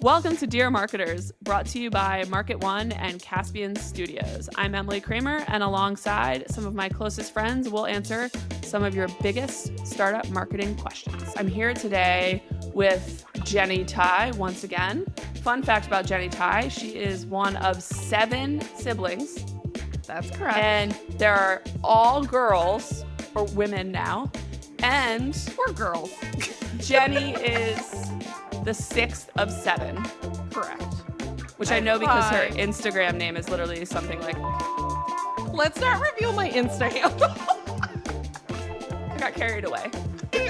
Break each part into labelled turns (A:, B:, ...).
A: Welcome to Dear Marketers, brought to you by Vanta and Caspian Studios. I'm Emily Kramer, and alongside some of my closest friends, we'll answer some of your biggest startup marketing questions. I'm here today with Jenny Tai once again. Fun fact about Jenny Tai, she is one of 7 siblings.
B: That's correct.
A: And they're all girls, or women now. And
B: we're girls.
A: Jenny is the 6th of 7.
B: Correct.
A: Which I know because her Instagram name is literally something like...
B: Let's not reveal my Insta handle.
A: I got carried away.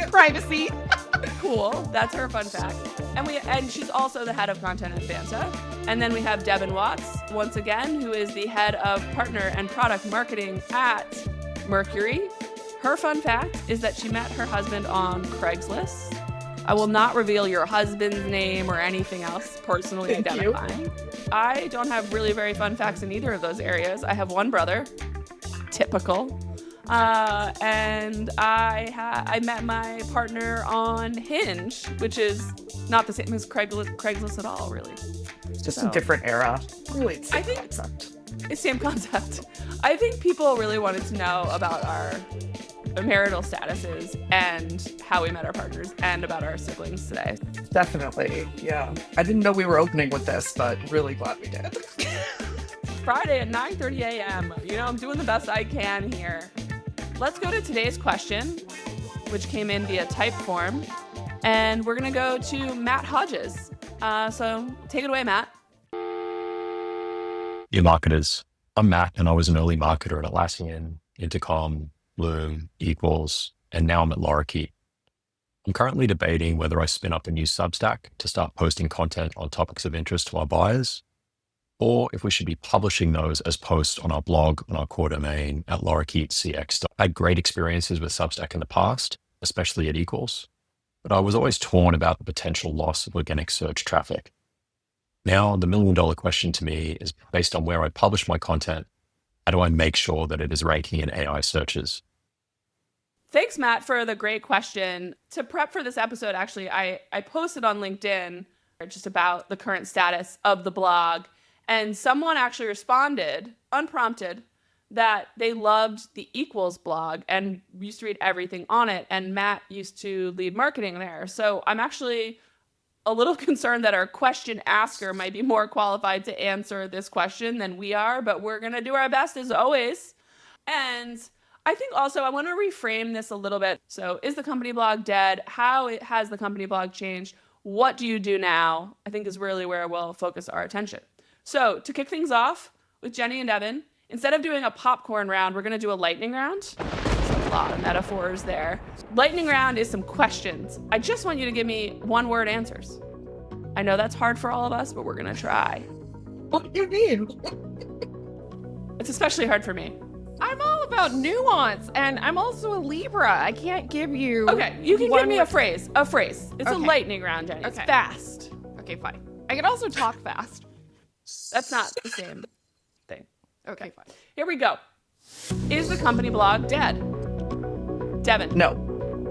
B: Privacy.
A: Cool. That's her fun fact. And she's also the head of content at Vanta. And then we have Devon Watts, once again, who is the head of partner and product marketing at Mercury. Her fun fact is that she met her husband on Craigslist. I will not reveal your husband's name or anything else personally identifying. I don't have really very fun facts in either of those areas. I have one brother, typical. And I met my partner on Hinge, which is not the same as Craigslist at all, really.
C: It's just a different era. Really, it's the same concept.
A: It's same concept. I think people really wanted to know about our marital statuses and how we met our partners and about our siblings today.
C: Definitely, yeah. I didn't know we were opening with this, but really glad we did.
A: Friday at 9:30 a.m. You know, I'm doing the best I can here. Let's go to today's question, which came in via Typeform, and we're going to go to Matt Hodges. So take it away, Matt.
D: Dear marketers, I'm Matt, and I was an early marketer at Atlassian, Intercom, Loom, Equals, and now I'm at Lorikeet. I'm currently debating whether I spin up a new Substack to start posting content on topics of interest to our buyers, or if we should be publishing those as posts on our blog on our core domain at lorikeetcx. I had great experiences with Substack in the past, especially at Equals, but I was always torn about the potential loss of organic search traffic. Now, the million-dollar question to me is, based on where I publish my content, how do I make sure that it is ranking in AI searches?
A: Thanks, Matt, for the great question. To prep for this episode, actually, I posted on LinkedIn just about the current status of the blog, and someone actually responded, unprompted, that they loved the Equals blog and used to read everything on it, and Matt used to lead marketing there. So I'm actually a little concerned that our question asker might be more qualified to answer this question than we are, but we're going to do our best as always. And I think also I want to reframe this a little bit. So is the company blog dead? How has the company blog changed? What do you do now? I think is really where we'll focus our attention. So to kick things off with Jenny and Devon, instead of doing a popcorn round, we're going to do a lightning round. There's a lot of metaphors there. Lightning round is some questions. I just want you to give me one-word answers. I know that's hard for all of us, but we're going to try.
C: What do you mean?
A: It's especially hard for me.
B: I'm all about nuance, and I'm also a Libra. I can't give you...
A: Okay, you can give me a phrase. A phrase. It's
B: okay.
A: A lightning round, Jenny. It's fast.
B: Okay, fine. I can also talk fast.
A: That's not the same thing.
B: Okay, fine.
A: Here we go. Is the company blog dead? Devon.
C: No.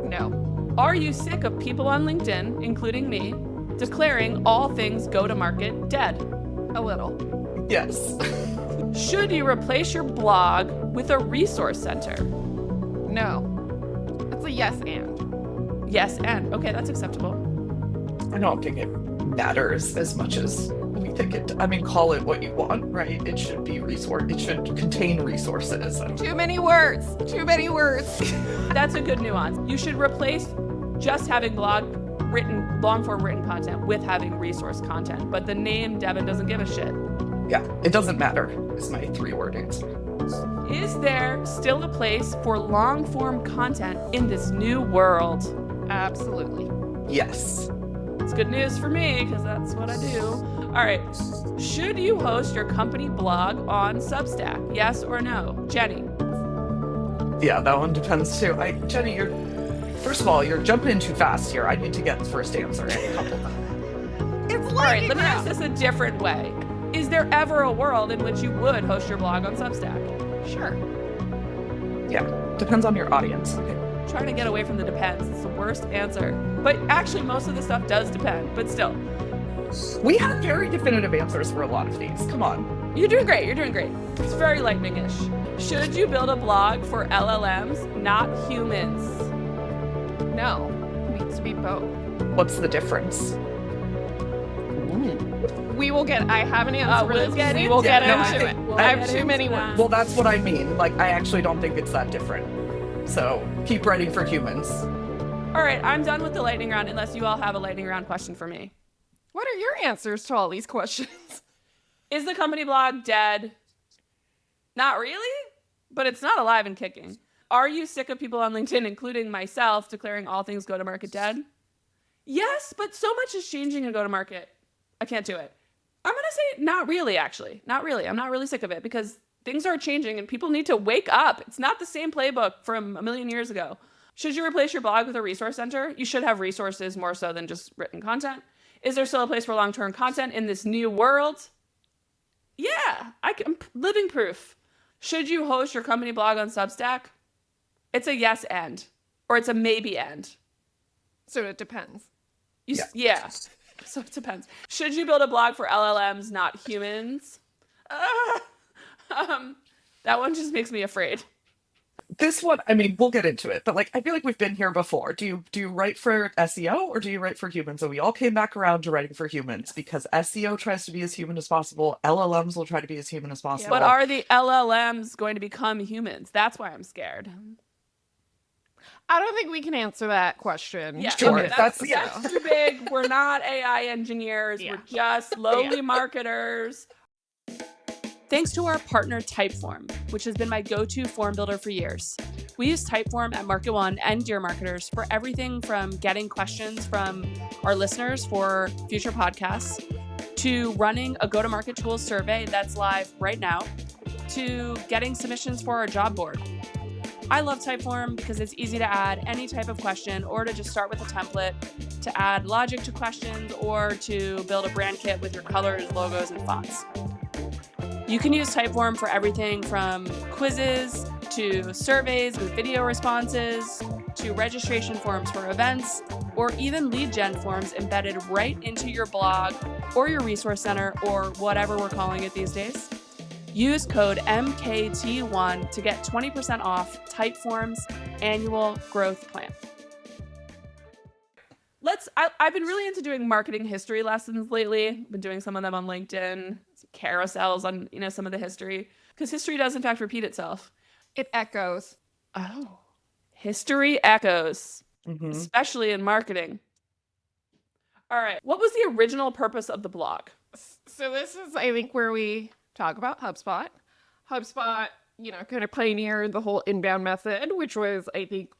B: No.
A: Are you sick of people on LinkedIn, including me, declaring all things go-to-market dead?
B: A little.
C: Yes.
A: Should you replace your blog with a resource center?
B: No. It's a yes and.
A: Yes and. Okay, that's acceptable.
C: I don't think it matters as much as we think it. I mean, call it what you want, right? It should be it should contain resources.
B: Too many words. Too many words.
A: That's a good nuance. You should replace just having long-form written content with having resource content. But the name Devon doesn't give a shit.
C: Yeah, it doesn't matter, is my 3-word answer.
A: Is there still a place for long-form content in this new world?
B: Absolutely.
C: Yes.
A: It's good news for me, because that's what I do. All right. Should you host your company blog on Substack? Yes or no? Jenny?
C: Yeah, that one depends too. Jenny, first of all, you're jumping in too fast here. I need to get the first answer in a couple.
B: It's
A: all right, let me ask this a different way. Is there ever a world in which you would host your blog on Substack?
B: Sure.
C: Yeah, depends on your audience. Okay.
A: Trying to get away from the depends. It's the worst answer. But actually, most of the stuff does depend. But still,
C: We have very definitive answers for a lot of these. Come on.
A: You're doing great. You're doing great. It's very lightning-ish. Should you build a blog for LLMs, not humans?
B: No, it needs to be both.
C: What's the difference?
B: We will get. I have an answer for
A: we'll
B: this.
A: get
B: We
A: into
B: will get
A: it.
B: into it.
A: We'll
B: I
A: get
B: have too
A: into
B: many
A: that.
B: words.
C: Well, that's what I mean. Like, I actually don't think it's that different. So keep writing for humans.
A: All right, I'm done with the lightning round unless you all have a lightning round question for me.
B: What are your answers to all these questions?
A: Is the company blog dead? Not really, but it's not alive and kicking. Are you sick of people on LinkedIn, including myself, declaring all things go-to-market dead? Yes, but so much is changing in go-to-market. I can't do it. I'm going to say not really, actually. Not really. I'm not really sick of it because things are changing and people need to wake up. It's not the same playbook from a million years ago. Should you replace your blog with a resource center? You should have resources more so than just written content. Is there still a place for long-term content in this new world? Yeah, I'm living proof. Should you host your company blog on Substack? It's a yes and, or it's a maybe and.
B: So it depends.
A: Yeah. So it depends. Should you build a blog for LLMs, not humans? That one just makes me afraid.
C: This one, I mean, we'll get into it, but like, I feel like we've been here before. Do you write for SEO or do you write for humans? So we all came back around to writing for humans because SEO tries to be as human as possible. LLMs will try to be as human as possible.
A: But are the LLMs going to become humans? That's why I'm scared.
B: I don't think we can answer that question.
A: Yeah,
C: Sure,
A: okay,
C: that's
A: too big. We're not AI engineers.
B: Yeah.
A: We're just lowly marketers. Thanks to our partner Typeform, which has been my go-to form builder for years. We use Typeform at Market One and Dear Marketers for everything from getting questions from our listeners for future podcasts, to running a go-to-market tools survey that's live right now, to getting submissions for our job board. I love Typeform because it's easy to add any type of question or to just start with a template, to add logic to questions, or to build a brand kit with your colors, logos, and fonts. You can use Typeform for everything from quizzes to surveys with video responses to registration forms for events or even lead gen forms embedded right into your blog or your resource center or whatever we're calling it these days. Use code MKT1 to get 20% off Typeform's annual growth plan. I've been really into doing marketing history lessons lately. I've been doing some of them on LinkedIn, some carousels on, some of the history, because history does in fact repeat itself.
B: It echoes.
A: Oh, history echoes,
C: Mhm.
A: especially in marketing. All right. What was the original purpose of the blog?
B: So this is, I think, where we talk about HubSpot. HubSpot, kind of pioneered the whole inbound method, which was, I think,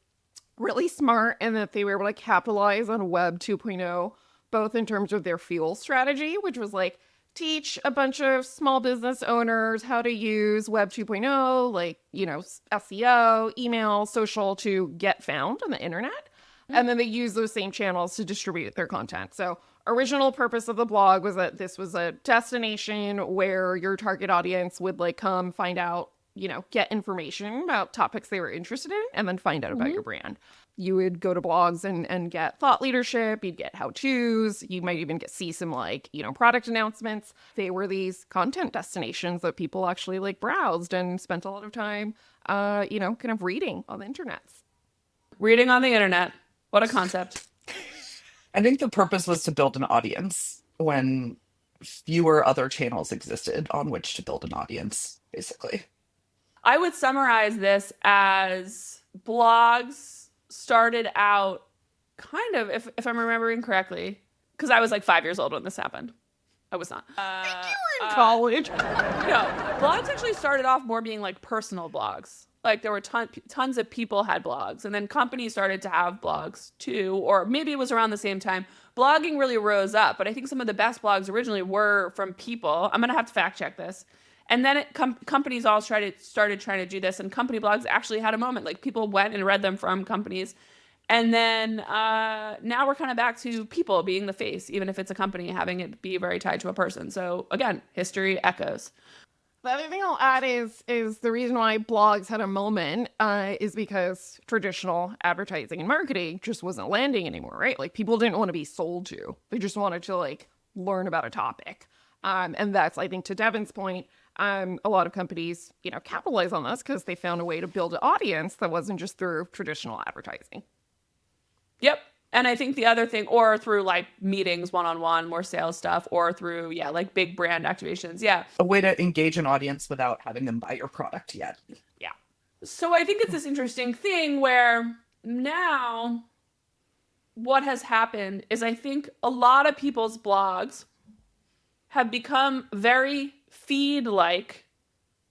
B: really smart, and that they were able to capitalize on Web 2.0, both in terms of their fuel strategy, which was like teach a bunch of small business owners how to use Web 2.0, like, SEO, email, social, to get found on the internet. And then they use those same channels to distribute their content. So original purpose of the blog was that this was a destination where your target audience would come find out, get information about topics they were interested in, and then find out about your brand. You would go to blogs and get thought leadership, you'd get how-tos, you might even see some product announcements. They were these content destinations that people actually browsed and spent a lot of time, kind of reading on the internet.
A: Reading on the internet. What a concept.
C: I think the purpose was to build an audience when fewer other channels existed on which to build an audience, basically.
A: I would summarize this as blogs started out kind of, if I'm remembering correctly, because I was 5 years old when this happened. I was not.
B: You were in college.
A: No, blogs actually started off more being personal blogs. There were tons of people had blogs, and then companies started to have blogs too, or maybe it was around the same time. Blogging really rose up, but I think some of the best blogs originally were from people. I'm going to have to fact check this. And then companies all started trying to do this, and company blogs actually had a moment. People went and read them from companies. And then now we're kind of back to people being the face, even if it's a company, having it be very tied to a person. So again, history echoes.
B: The other thing I'll add is the reason why blogs had a moment is because traditional advertising and marketing just wasn't landing anymore, right? People didn't want to be sold to. They just wanted to learn about a topic. And that's, I think, to Devon's point, a lot of companies, capitalize on this because they found a way to build an audience that wasn't just through traditional advertising.
A: Yep. And I think the other thing, or through like meetings, one-on-one, more sales stuff, or through, like big brand activations. Yeah.
C: A way to engage an audience without having them buy your product yet.
B: Yeah.
A: So I think it's this interesting thing where now what has happened is I think a lot of people's blogs have become very feed-like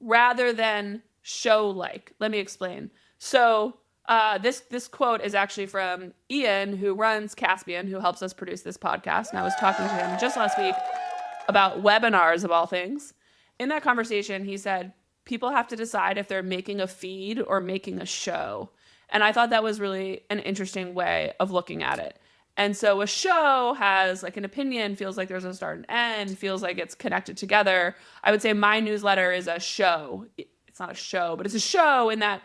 A: rather than show-like. Let me explain. So this quote is actually from Ian, who runs Caspian, who helps us produce this podcast. And I was talking to him just last week about webinars of all things. In that conversation, he said, people have to decide if they're making a feed or making a show. And I thought that was really an interesting way of looking at it. And so a show has like an opinion, feels like there's a start and end, feels like it's connected together. I would say my newsletter is a show. It's not a show, but it's a show in that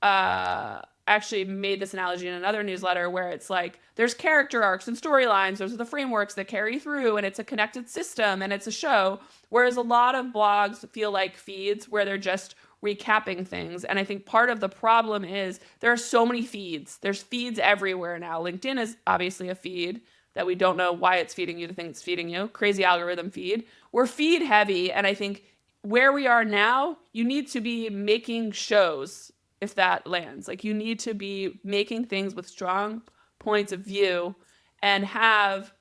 A: I actually made this analogy in another newsletter where it's like there's character arcs and storylines. Those are the frameworks that carry through, and it's a connected system and it's a show. Whereas a lot of blogs feel like feeds where they're just recapping things. And I think part of the problem is there are so many feeds. There's feeds everywhere now. LinkedIn is obviously a feed that we don't know why it's feeding you the thing it's feeding you. Crazy algorithm feed. We're feed heavy. And I think where we are now, you need to be making shows if that lands. Like you need to be making things with strong points of view and have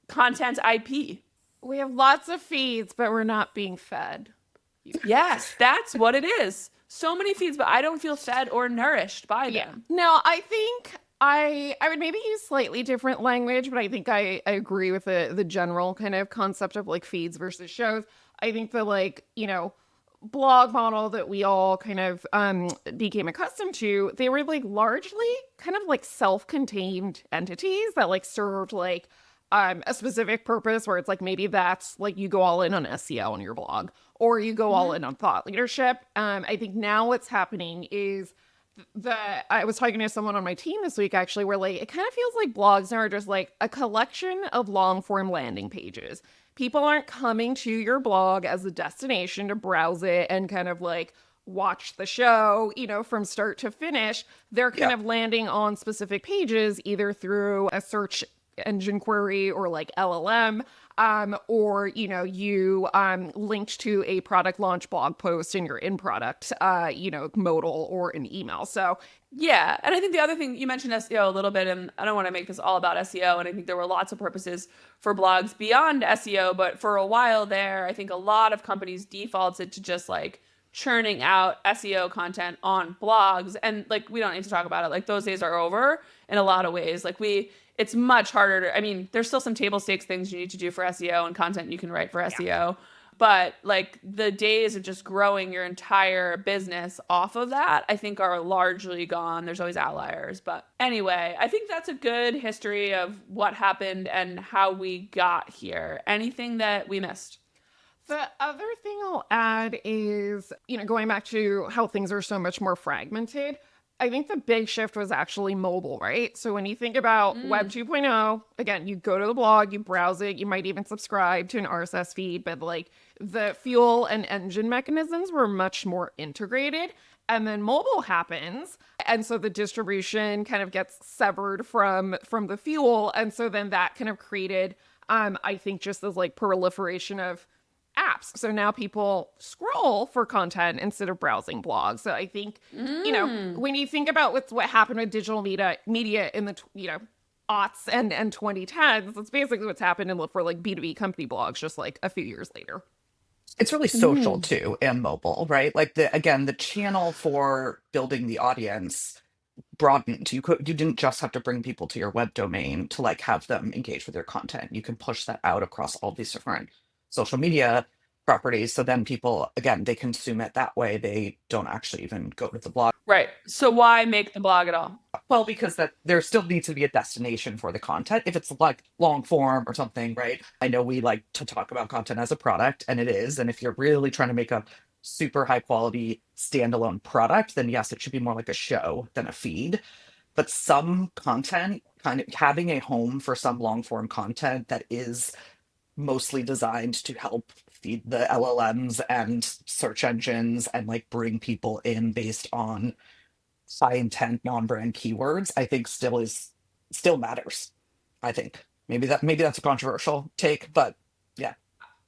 A: content IP.
B: We have lots of feeds, but we're not being fed.
A: Yes, that's what it is. So many feeds, but I don't feel fed or nourished by them.
B: No, I think I would maybe use slightly different language, but I think I agree with the general kind of concept of like feeds versus shows. I think the blog model that we all kind of became accustomed to, they were like largely kind of like self-contained entities that like served like a specific purpose where it's like maybe that's like you go all in on SEO on your blog or you go all in on thought leadership. I think now what's happening is I was talking to someone on my team this week actually where like it kind of feels like blogs are just like a collection of long form landing pages. People aren't coming to your blog as a destination to browse it and kind of like watch the show, from start to finish. They're kind of landing on specific pages either through a search engine query or like LLM, or you linked to a product launch blog post in your in product modal or an email. So
A: yeah, and I think the other thing you mentioned SEO a little bit, and I don't want to make this all about SEO, and I think there were lots of purposes for blogs beyond SEO, but for a while there, I think a lot of companies defaulted to just like churning out SEO content on blogs, and like we don't need to talk about it. Like those days are over in a lot of ways. Like it's much harder there's still some table stakes things you need to do for SEO and content you can write for SEO. But like the days of just growing your entire business off of that, I think are largely gone. There's always outliers. But anyway, I think that's a good history of what happened and how we got here. Anything that we missed?
B: The other thing I'll add is, going back to how things are so much more fragmented, I think the big shift was actually mobile, right? So when you think about Web 2.0, again, you go to the blog, you browse it, you might even subscribe to an RSS feed, but like the fuel and engine mechanisms were much more integrated. And then mobile happens. And so the distribution kind of gets severed from the fuel. And so then that kind of created, I think, just this like proliferation of apps. So now people scroll for content instead of browsing blogs. So I think, when you think about what happened with digital media in the, aughts and 2010s, that's basically what's happened for like B2B company blogs just like a few years later.
C: It's really social too and mobile, right? Like the channel for building the audience broadened. You didn't just have to bring people to your web domain to like have them engage with your content. You can push that out across all these different social media properties. So then people, again, they consume it that way. They don't actually even go to the blog.
A: Right. So why make the blog at all?
C: Well, because there still needs to be a destination for the content. If it's like long form or something, right? I know we like to talk about content as a product, and it is. And if you're really trying to make a super high quality standalone product, then yes, it should be more like a show than a feed. But some content, kind of having a home for some long form content that is mostly designed to help feed the LLMs and search engines and like bring people in based on high intent non-brand keywords, I think still matters. I think maybe that's a controversial take, but yeah.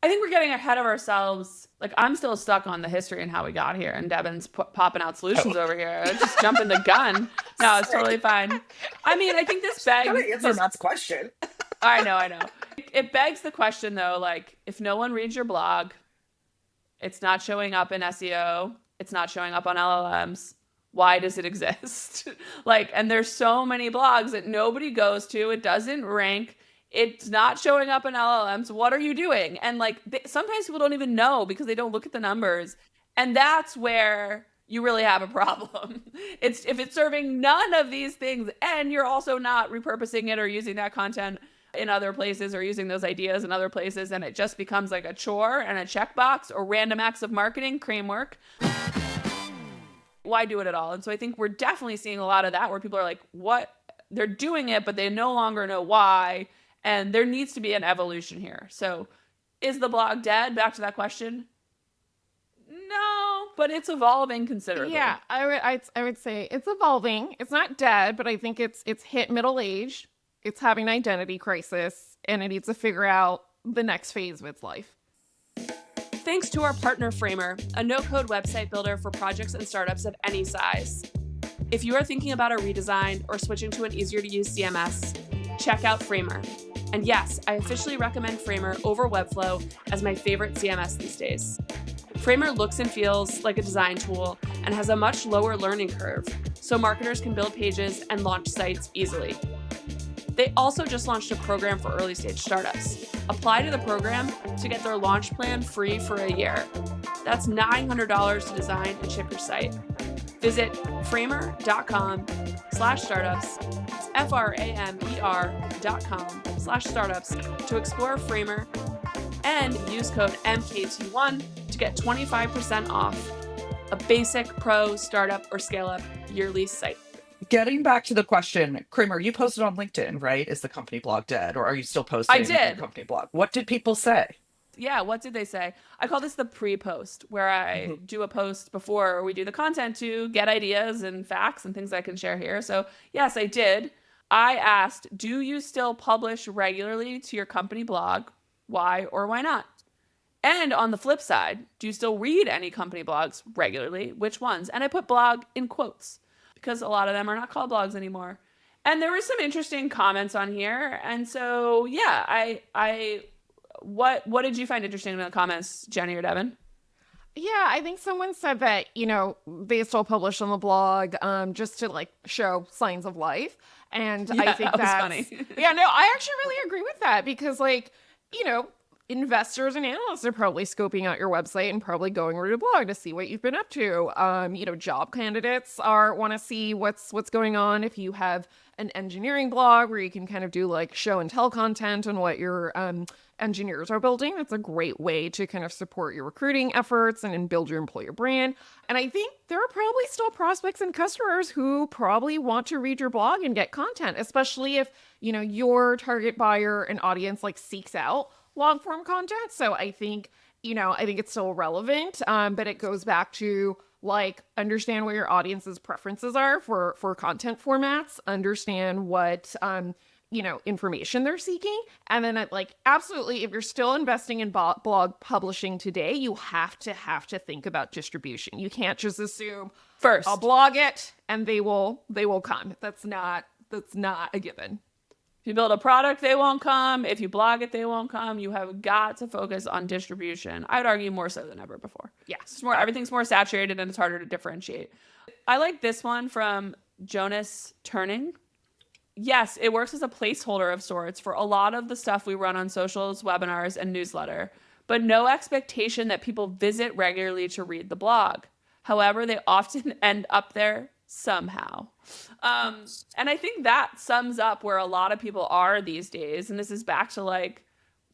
A: I think we're getting ahead of ourselves. Like, I'm still stuck on the history and how we got here, and Devon's popping out solutions over here. Just jumping the gun. No, it's totally fine. I mean, I think this begs.
C: Gotta answer Matt's question.
A: I know. It begs the question, though, like, if no one reads your blog, it's not showing up in SEO, it's not showing up on LLMs. Why does it exist? Like, and there's so many blogs that nobody goes to. It doesn't rank. It's not showing up in LLMs. What are you doing? And like, sometimes people don't even know because they don't look at the numbers. And that's where you really have a problem. It's if it's serving none of these things and you're also not repurposing it or using that content in other places or using those ideas in other places, and it just becomes like a chore and a checkbox or random acts of marketing, cream work. Why do it at all? And so I think we're definitely seeing a lot of that where people are like, what? They're doing it, but they no longer know why. And there needs to be an evolution here. So is the blog dead? Back to that question. No, but it's evolving considerably.
B: Yeah, I would say it's evolving. It's not dead, but I think it's hit middle age. It's having an identity crisis, and it needs to figure out the next phase of its life.
A: Thanks to our partner Framer, a no-code website builder for projects and startups of any size. If you are thinking about a redesign or switching to an easier-to-use CMS, check out Framer. And yes, I officially recommend Framer over Webflow as my favorite CMS these days. Framer looks and feels like a design tool and has a much lower learning curve, so marketers can build pages and launch sites easily. They also just launched a program for early-stage startups. Apply to the program to get their launch plan free for a year. That's $900 to design and ship your site. Visit framer.com/startups. It's FRAMER.com/startups to explore Framer and use code MKT1 to get 25% off a basic pro startup or scale-up yearly site.
C: Getting back to the question, Kramer, you posted on LinkedIn, right? Is the company blog dead, or are you still posting
A: I did.
C: on the company blog? What did people say?
A: Yeah, what did they say? I call this the pre-post, where I do a post before we do the content to get ideas and facts and things I can share here. So yes, I did. I asked, do you still publish regularly to your company blog? Why or why not? And on the flip side, do you still read any company blogs regularly? Which ones? And I put blog in quotes because a lot of them are not called blogs anymore. And there were some interesting comments on here. And so, yeah, what did you find interesting in the comments, Jenny or Devon?
B: Yeah, I think someone said that, they still publish on the blog just to like show signs of life. And
A: Yeah,
B: I think
A: that was
B: that's
A: funny.
B: Yeah, no, I actually really agree with that because investors and analysts are probably scoping out your website and probably going over your blog to see what you've been up to. Job candidates want to see what's going on. If you have an engineering blog where you can kind of do like show and tell content on what your engineers are building, that's a great way to kind of support your recruiting efforts and build your employer brand. And I think there are probably still prospects and customers who probably want to read your blog and get content, especially if, your target buyer and audience like seeks out long form content. So I think it's still relevant, but it goes back to like understand what your audience's preferences are for content formats, understand what information they're seeking, and then absolutely, if you're still investing in blog publishing today, you have to think about distribution. You can't just assume
A: First,
B: I'll blog it and they will come. That's not a given.
A: if you build a product, they won't come. If you blog it, they won't come. You have got to focus on distribution. I would argue more so than ever before.
B: Yeah.
A: Everything's more saturated and it's harder to differentiate. I like this one from Jonas Turning. Yes, it works as a placeholder of sorts for a lot of the stuff we run on socials, webinars, and newsletter, but no expectation that people visit regularly to read the blog. However, they often end up there somehow. And I think that sums up where a lot of people are these days. And this is back to like,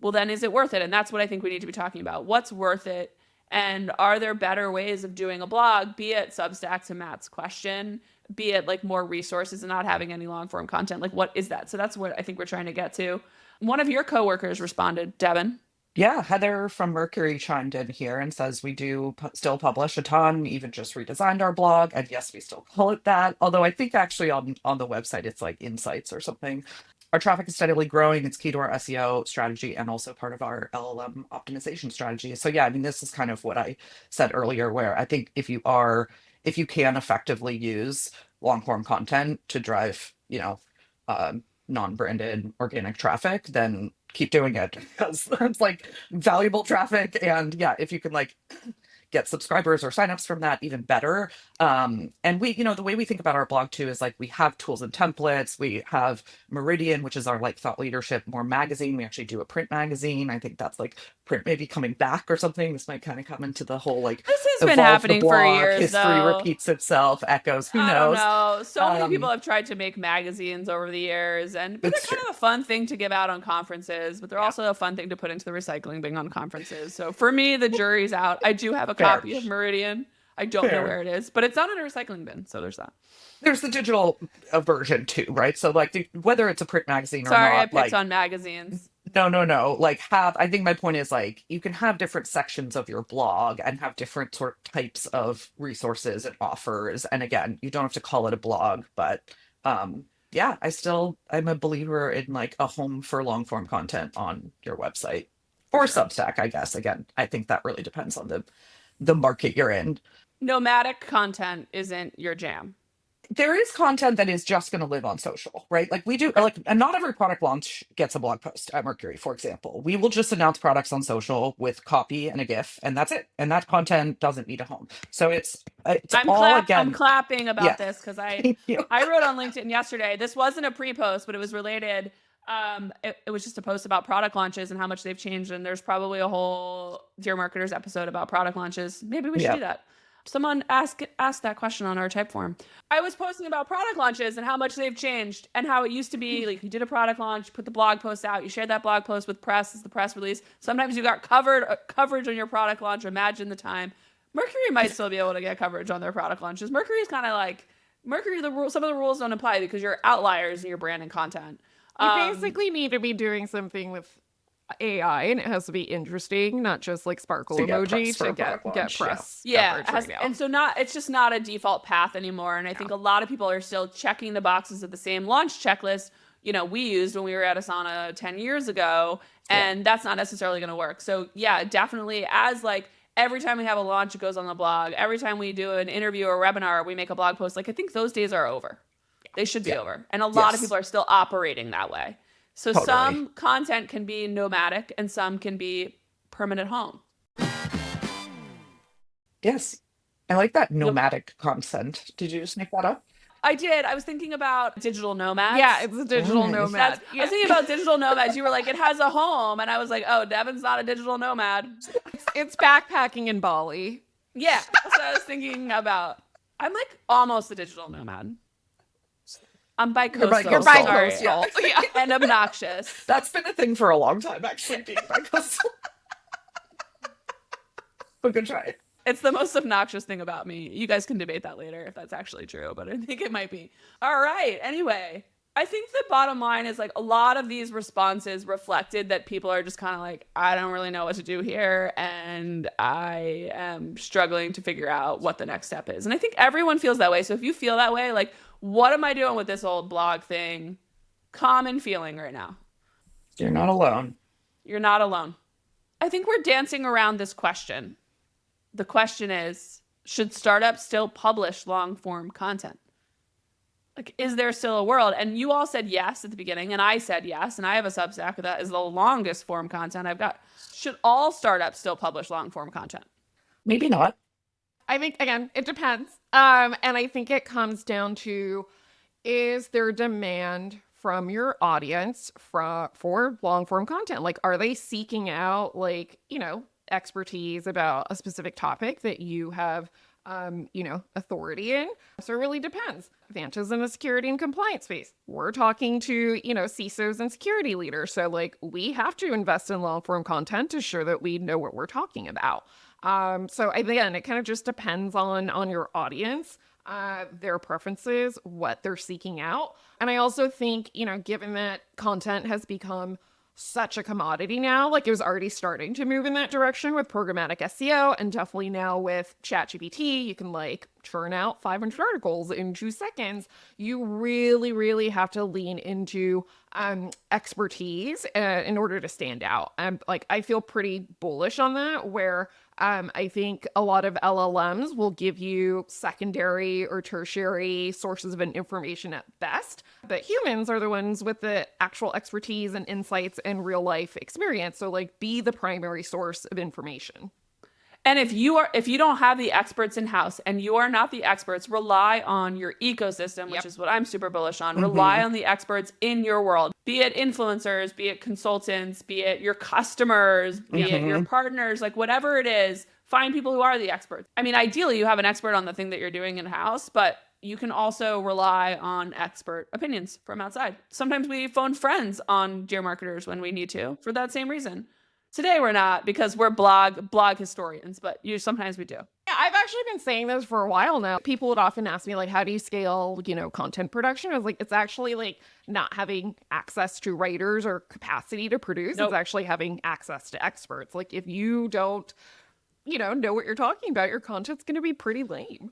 A: well, then is it worth it? And that's what I think we need to be talking about. What's worth it? And are there better ways of doing a blog, be it Substack to Matt's question, be it like more resources and not having any long form content? Like, what is that? So that's what I think we're trying to get to. One of your coworkers responded, Devon.
C: Yeah, Heather from Mercury chimed in here and says we do still publish a ton, even just redesigned our blog. And yes, we still call it that. Although I think actually on the website it's like insights or something. Our traffic is steadily growing. It's key to our SEO strategy and also part of our LLM optimization strategy. So yeah, I mean, this is kind of what I said earlier, where I think if you can effectively use long form content to drive, non-branded organic traffic, then keep doing it because it's like valuable traffic. And yeah, if you can like get subscribers or signups from that, even better. And we, the way we think about our blog too is like we have tools and templates. We have Meridian, which is our like thought leadership, more magazine. We actually do a print magazine. I think that's like print maybe coming back or something. This might kind of come into the whole like
A: This has been
C: evolve the
A: happening for
C: blog,
A: years,
C: history
A: though.
C: repeats itself, echoes, who
A: I
C: knows?
A: don't know. So many
C: Um,
A: people have tried to make magazines over the years, but they're
C: It's
A: kind of a fun thing to give out on conferences, but they're also a fun thing to put into the recycling bin on conferences. So for me, the jury's out. I do have a
C: Fair.
A: copy of Meridian. I don't know
C: Fair.
A: where it is, but it's not in a recycling bin. So there's that.
C: There's the digital version too, right? So like whether it's a print magazine or
A: Sorry, I
C: not,
A: picked
C: like
A: on magazines.
C: no. Like I think my point is like you can have different sections of your blog and have different sort of types of resources and offers. And again, you don't have to call it a blog, but yeah, I'm a believer in like a home for long form content on your website or Substack, I guess. Again, I think that really depends on the market you're in.
A: Nomadic content isn't your jam.
C: There is content that is just going to live on social, right? Like we do, like, and not every product launch gets a blog post at Mercury, for example. We will just announce products on social with copy and a GIF, and that's it. And that content doesn't need a home. So it's
A: I'm clapping about
C: Yeah.
A: this because
C: Thank you.
A: I wrote on LinkedIn yesterday. This wasn't a pre-post, but it was related. It was just a post about product launches and how much they've changed. And there's probably a whole Dear Marketers episode about product launches. Maybe we should do that. Someone asked that question on our Typeform. I was posting about product launches and how much they've changed and how it used to be like you did a product launch, put the blog post out, you shared that blog post with press as the press release. Sometimes you got coverage on your product launch. Imagine the time. Mercury might still be able to get coverage on their product launches. Mercury is kind of like Mercury. Some of the rules don't apply because you're outliers in your brand and content.
B: You basically need to be doing something with AI, and it has to be interesting, not just like sparkle
C: To get
B: emoji
C: press for
B: to
C: a product
B: get
C: launch,
B: press.
A: Yeah,
B: coverage right now.
A: and so it's just not a default path anymore. And I think a lot of people are still checking the boxes of the same launch checklist we used when we were at Asana 10 years ago, and that's not necessarily going to work. So yeah, definitely as like every time we have a launch, it goes on the blog. Every time we do an interview or webinar, we make a blog post. Like I think those days are over. They should be over. And a lot of people are still operating that way. So some content can be nomadic and some can be permanent home.
C: Yes. I like that nomadic content. Did you just make that up?
A: I did. I was thinking about digital nomads.
B: Yeah, it's a digital nomad.
A: I was thinking about digital nomads. You were like, it has a home. And I was like, oh, Devon's not a digital nomad.
B: It's backpacking in Bali.
A: Yeah, that's what I was thinking about. I'm like almost a digital nomad. I'm bi-coastal.
C: You're
B: bi-coastal.
A: Yeah. And obnoxious.
C: That's been a thing for a long time, actually, being bi-coastal. But good try.
A: It's the most obnoxious thing about me. You guys can debate that later if that's actually true, but I think it might be. All right. Anyway, I think the bottom line is like a lot of these responses reflected that people are just kind of like, I don't really know what to do here. And I am struggling to figure out what the next step is. And I think everyone feels that way. So if you feel that way, like, what am I doing with this old blog thing? Common feeling right now.
C: You're not alone.
A: You're not alone. I think we're dancing around this question. The question is, should startups still publish long form content? Like, is there still a world? And you all said yes at the beginning, and I said yes, and I have a Substack that is the longest form content I've got. Should all startups still publish long form content?
C: Maybe not.
B: I think, again, it depends. And I think it comes down to, is there demand from your audience for long form content? Like, are they seeking out, like, expertise about a specific topic that you have, authority in? So it really depends. Vanta's in the security and compliance space. We're talking to, CISOs and security leaders. So like we have to invest in long form content to ensure that we know what we're talking about. So again, it kind of just depends on your audience, their preferences, what they're seeking out. And I also think, given that content has become such a commodity now. Like, it was already starting to move in that direction with programmatic SEO, and definitely now with ChatGPT, you can like churn out 500 articles in 2 seconds. You really, really have to lean into expertise in order to stand out. And like, I feel pretty bullish on that, where I think a lot of LLMs will give you secondary or tertiary sources of information at best, but humans are the ones with the actual expertise and insights and real life experience. So like, be the primary source of information.
A: And if you don't have the experts in house and you are not the experts, rely on your ecosystem, which is what I'm super bullish on. Rely on the experts in your world, be it influencers, be it consultants, be it your customers, be it your partners, like whatever it is, find people who are the experts. I mean, ideally you have an expert on the thing that you're doing in house, but you can also rely on expert opinions from outside. Sometimes we phone friends on geomarketers when we need to for that same reason. Today we're not, because we're blog historians, but sometimes we do.
B: Yeah, I've actually been saying this for a while now. People would often ask me, like, how do you scale, content production? I was like, it's actually like not having access to writers or capacity to produce.
A: Nope.
B: It's actually having access to experts. Like, if you don't, know what you're talking about, your content's going to be pretty lame.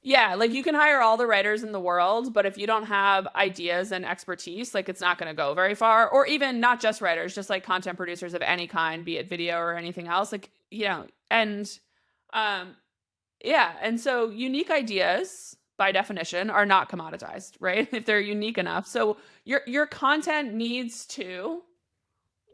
A: Yeah, like you can hire all the writers in the world, but if you don't have ideas and expertise, like it's not going to go very far. Or even not just writers, just like content producers of any kind, be it video or anything else. Like, and so unique ideas by definition are not commoditized, right? If they're unique enough. So your content needs to,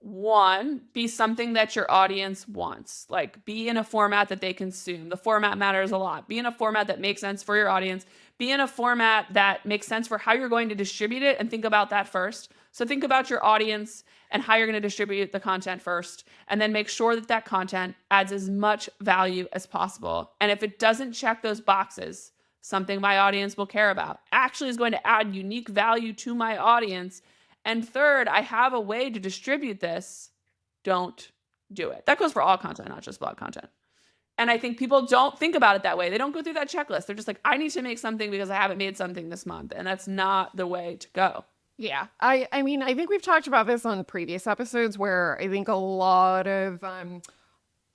A: one, be something that your audience wants. Like, be in a format that they consume. The format matters a lot. Be in a format that makes sense for your audience. Be in a format that makes sense for how you're going to distribute it, and think about that first. So think about your audience and how you're going to distribute the content first, and then make sure that that content adds as much value as possible. And if it doesn't check those boxes, something my audience will care about actually is going to add unique value to my audience, and third, I have a way to distribute this, don't do it. That goes for all content, not just blog content. And I think people don't think about it that way. They don't go through that checklist. They're just like, I need to make something because I haven't made something this month. And that's not the way to go.
B: Yeah. I mean, I think we've talked about this on the previous episodes, where I think a lot of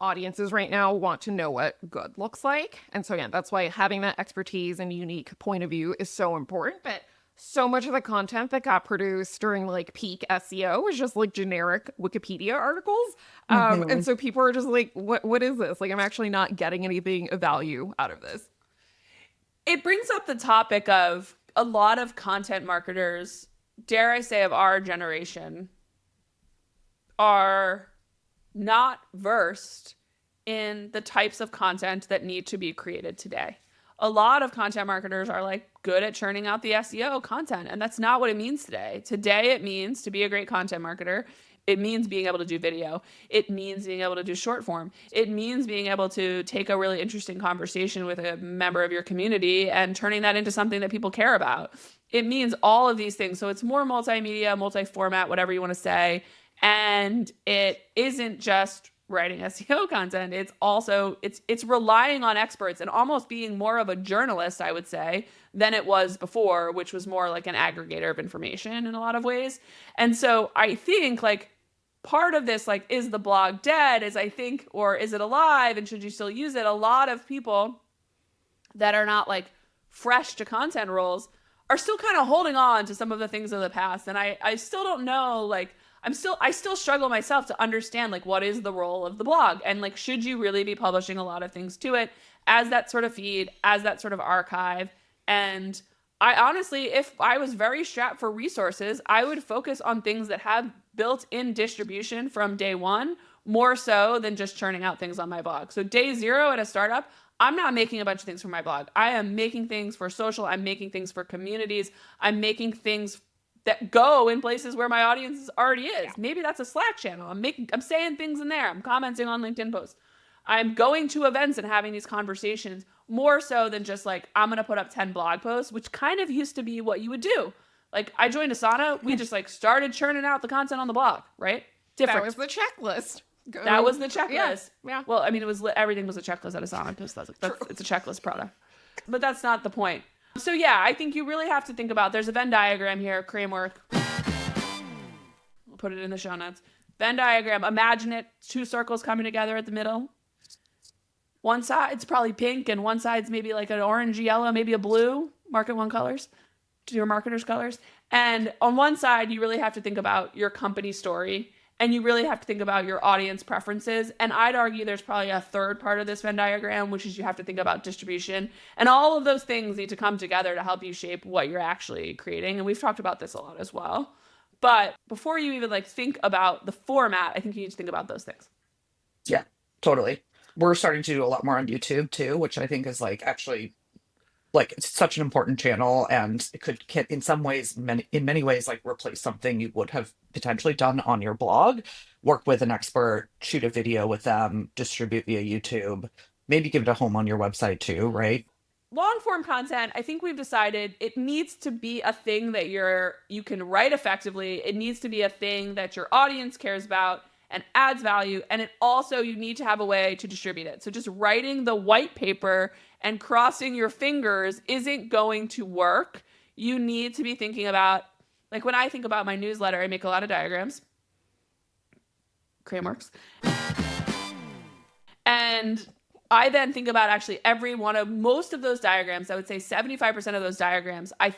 B: audiences right now want to know what good looks like. And so, yeah, that's why having that expertise and unique point of view is so important. But so much of the content that got produced during like peak SEO was just like generic Wikipedia articles. And so people are just like, what is this? Like, I'm actually not getting anything of value out of this.
A: It brings up the topic of a lot of content marketers, dare I say of our generation, are not versed in the types of content that need to be created today. A lot of content marketers are like good at churning out the SEO content, and that's not what it means today. Today, it means to be a great content marketer. It means being able to do video. It means being able to do short form. It means being able to take a really interesting conversation with a member of your community and turning that into something that people care about. It means all of these things. So it's more multimedia, multi-format, whatever you want to say. And it isn't just writing SEO content. It's also, it's relying on experts and almost being more of a journalist, I would say, than it was before, which was more like an aggregator of information in a lot of ways. And so I think like part of this, like, is the blog dead? Or is it alive? And should you still use it? A lot of people that are not like fresh to content roles are still kind of holding on to some of the things of the past. And I still don't know, like, I still struggle myself to understand, like, what is the role of the blog? And like, should you really be publishing a lot of things to it as that sort of feed, as that sort of archive? And I honestly, if I was very strapped for resources, I would focus on things that have built-in distribution from day one, more so than just churning out things on my blog. So day zero at a startup, I'm not making a bunch of things for my blog. I am making things for social. I'm making things for communities. I'm making things that go in places where my audience already is. Yeah. Maybe that's a Slack channel. I'm saying things in there. I'm commenting on LinkedIn posts. I'm going to events and having these conversations more so than just like, I'm going to put up 10 blog posts, which kind of used to be what you would do. Like, I joined Asana. We just like started churning out the content on the blog, right? Different.
B: That was the checklist.
A: That was the checklist.
B: Yeah.
A: Well, I mean, everything was a checklist at Asana because it's a checklist product. But that's not the point. So yeah, I think you really have to think about, there's a Venn diagram here, Kramer. put it in the show notes. Venn diagram, imagine it, 2 circles coming together at the middle. One side's probably pink and one side's maybe like an orange, yellow, maybe a blue. Market one colors, to your marketer's colors. And on one side, you really have to think about your company story and you really have to think about your audience preferences. And I'd argue there's probably a third part of this Venn diagram, which is you have to think about distribution. And all of those things need to come together to help you shape what you're actually creating. And we've talked about this a lot as well. But before you even like think about the format, I think you need to think about those things.
C: Yeah, totally. We're starting to do a lot more on YouTube too, which I think is like actually like it's such an important channel, and it could in some ways, in many ways, like replace something you would have potentially done on your blog. Work with an expert, shoot a video with them, distribute via YouTube, maybe give it a home on your website too, right?
A: Long form content, I think we've decided it needs to be a thing that you can write effectively. It needs to be a thing that your audience cares about and adds value. And it also, you need to have a way to distribute it. So just writing the white paper and crossing your fingers isn't going to work. You need to be thinking about, like when I think about my newsletter, I make a lot of diagrams. Kramer's. And I then think about actually most of those diagrams. I would say 75% of those diagrams, I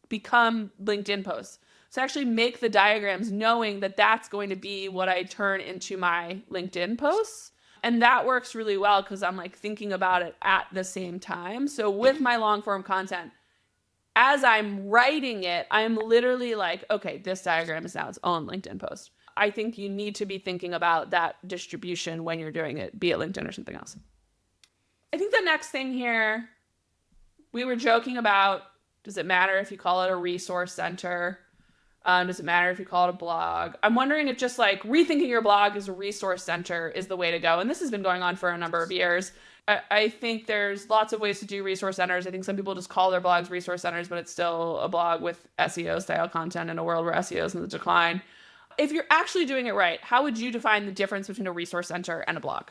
A: become LinkedIn posts. So actually make the diagrams knowing that that's going to be what I turn into my LinkedIn posts. And that works really well because I'm like thinking about it at the same time. So with my long form content, as I'm writing it, I'm literally like, okay, this diagram is now its own LinkedIn post. I think you need to be thinking about that distribution when you're doing it, be it LinkedIn or something else. I think the next thing here, we were joking about, does it matter if you call it a resource center? Does it matter if you call it a blog? I'm wondering if just like rethinking your blog as a resource center is the way to go. And this has been going on for a number of years. I think there's lots of ways to do resource centers. I think some people just call their blogs resource centers, but it's still a blog with SEO style content in a world where SEO is in the decline. If you're actually doing it right, how would you define the difference between a resource center and a blog?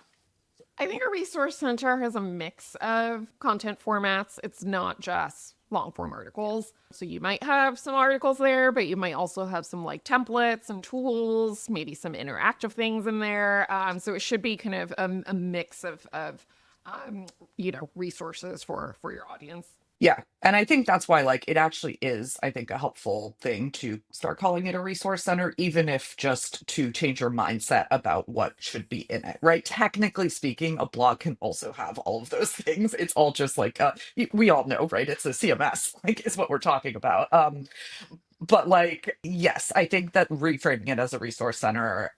B: I think a resource center has a mix of content formats. It's not just long form articles. So you might have some articles there, but you might also have some like templates and tools, maybe some interactive things in there. So it should be kind of a mix of resources for your audience.
C: Yeah. And I think that's why, like, it actually is, I think, a helpful thing to start calling it a resource center, even if just to change your mindset about what should be in it, right? Technically speaking, a blog can also have all of those things. It's all just like, we all know, right? It's a CMS, like, is what we're talking about. But like, yes, I think that reframing it as a resource center,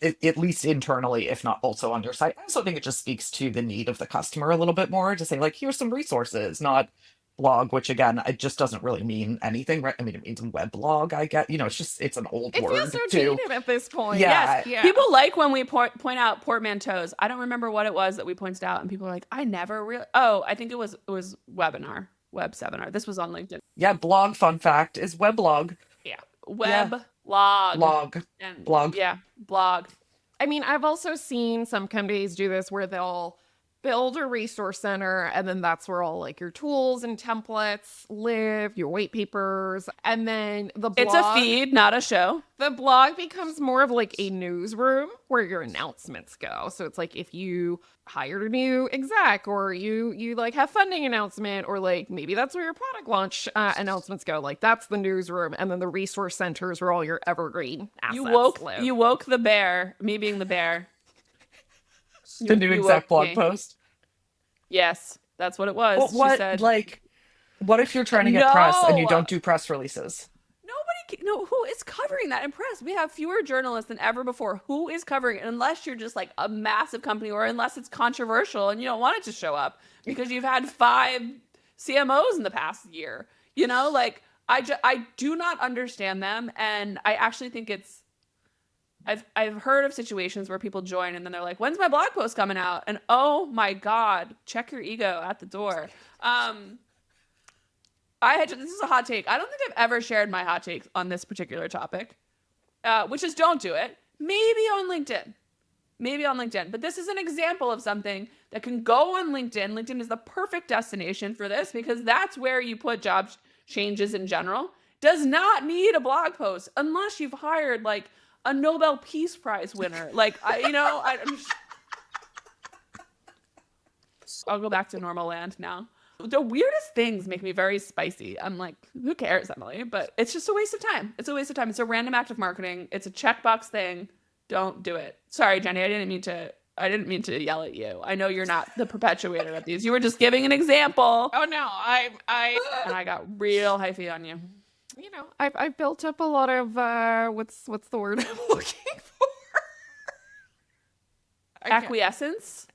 C: at least internally, if not also on your site. I also think it just speaks to the need of the customer a little bit more to say, like, here's some resources, not blog, which again, it just doesn't really mean anything, right? I mean, it means weblog, I get, it's an old word.
B: It feels so
C: too.
B: dated at this point.
C: Yeah.
B: Yes, yeah.
A: People like when we point out portmanteaus. I don't remember what it was that we pointed out, and people are like, I never really. Oh, I think it was webinar, web seminar. This was on LinkedIn.
C: Yeah, blog, fun fact, is weblog.
A: Yeah, blog. And
C: blog.
A: Yeah, blog.
B: I mean, I've also seen some companies do this where they'll build a resource center, and then that's where all like your tools and templates live, your white papers, and then the blog.
A: It's a feed, not a show.
B: The blog becomes more of like a newsroom where your announcements go. So it's like if you hired a new exec, or you like have funding announcement, or like maybe that's where your product launch announcements go. Like that's the newsroom, and then the resource centers where all your evergreen assets live.
A: You woke the bear. Me being the bear.
C: The new exec blog post.
A: Yes, that's what it was.
C: Well, what,
A: she said,
C: like, what if you're trying to get press and you don't do press releases?
A: Who is covering that in press? We have fewer journalists than ever before. Who is covering it? Unless you're just like a massive company, or unless it's controversial and you don't want it to show up because you've had 5 CMOs in the past year. Like I do not understand them, and I actually think it's. I've heard of situations where people join and then they're like, when's my blog post coming out? And oh my God, check your ego at the door. This is a hot take. I don't think I've ever shared my hot take on this particular topic, which is don't do it. Maybe on LinkedIn. But this is an example of something that can go on LinkedIn. LinkedIn is the perfect destination for this because that's where you put job changes in general. Does not need a blog post unless you've hired like a Nobel Peace Prize winner. Like, I'll go back to normal land now. The weirdest things make me very spicy. I'm like, who cares, Emily? But it's just a waste of time. It's a waste of time. It's a random act of marketing. It's a checkbox thing. Don't do it. Sorry, Jenny. I didn't mean to yell at you. I know you're not the perpetuator of these. You were just giving an example.
B: Oh no,
A: and I got real hyphy on you.
B: You know, I've built up a lot of what's the word I'm looking for?
A: Acquiescence?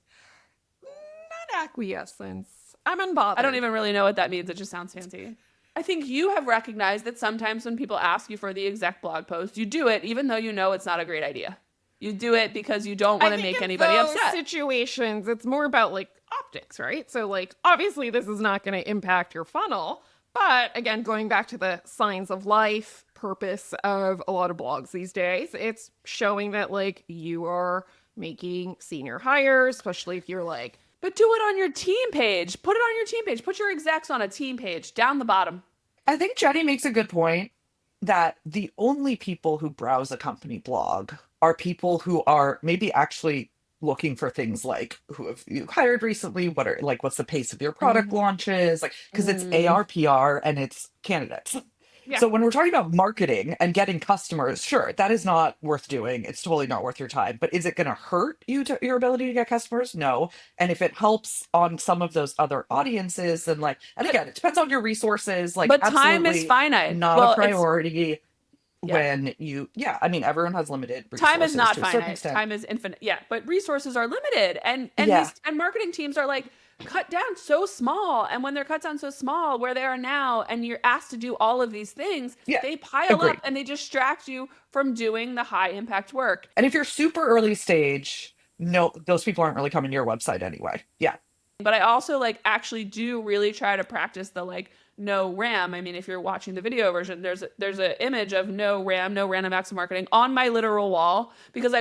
B: Not acquiescence. I'm unbothered.
A: I don't even really know what that means. It just sounds fancy. I think you have recognized that sometimes when people ask you for the exact blog post, you do it even though you know it's not a great idea. You do it because you don't want to make anybody upset.
B: Situations, it's more about like optics, right? So like obviously this is not going to impact your funnel, but again, going back to the signs of life purpose of a lot of blogs these days, it's showing that like you are making senior hires, especially if you're like,
A: but do it on your team page. Put it on your team page. Put your execs on a team page down the bottom.
C: I think Jenny makes a good point that the only people who browse a company blog are people who are maybe actually looking for things like who have you hired recently, what's the pace of your product launches, like because it's ARPR and it's candidates.
B: Yeah.
C: So when we're talking about marketing and getting customers, sure, that is not worth doing. It's totally not worth your time. But is it going to hurt your ability to get customers? No. And if it helps on some of those other audiences, then and again, it depends on your resources.
A: But time is finite.
C: Not a priority when everyone has limited resources.
A: Time is not finite. Time is infinite. Yeah, but resources are limited, and marketing teams are like cut down so small. And when they're cut down so small, where they are now, and you're asked to do all of these things, they pile up and they distract you from doing the high impact work.
C: And if you're super early stage, no, those people aren't really coming to your website anyway. Yeah.
A: But I also actually do really try to practice the no RAM. I mean, if you're watching the video version, there's an image of no RAM, no random acts of marketing on my literal wall because I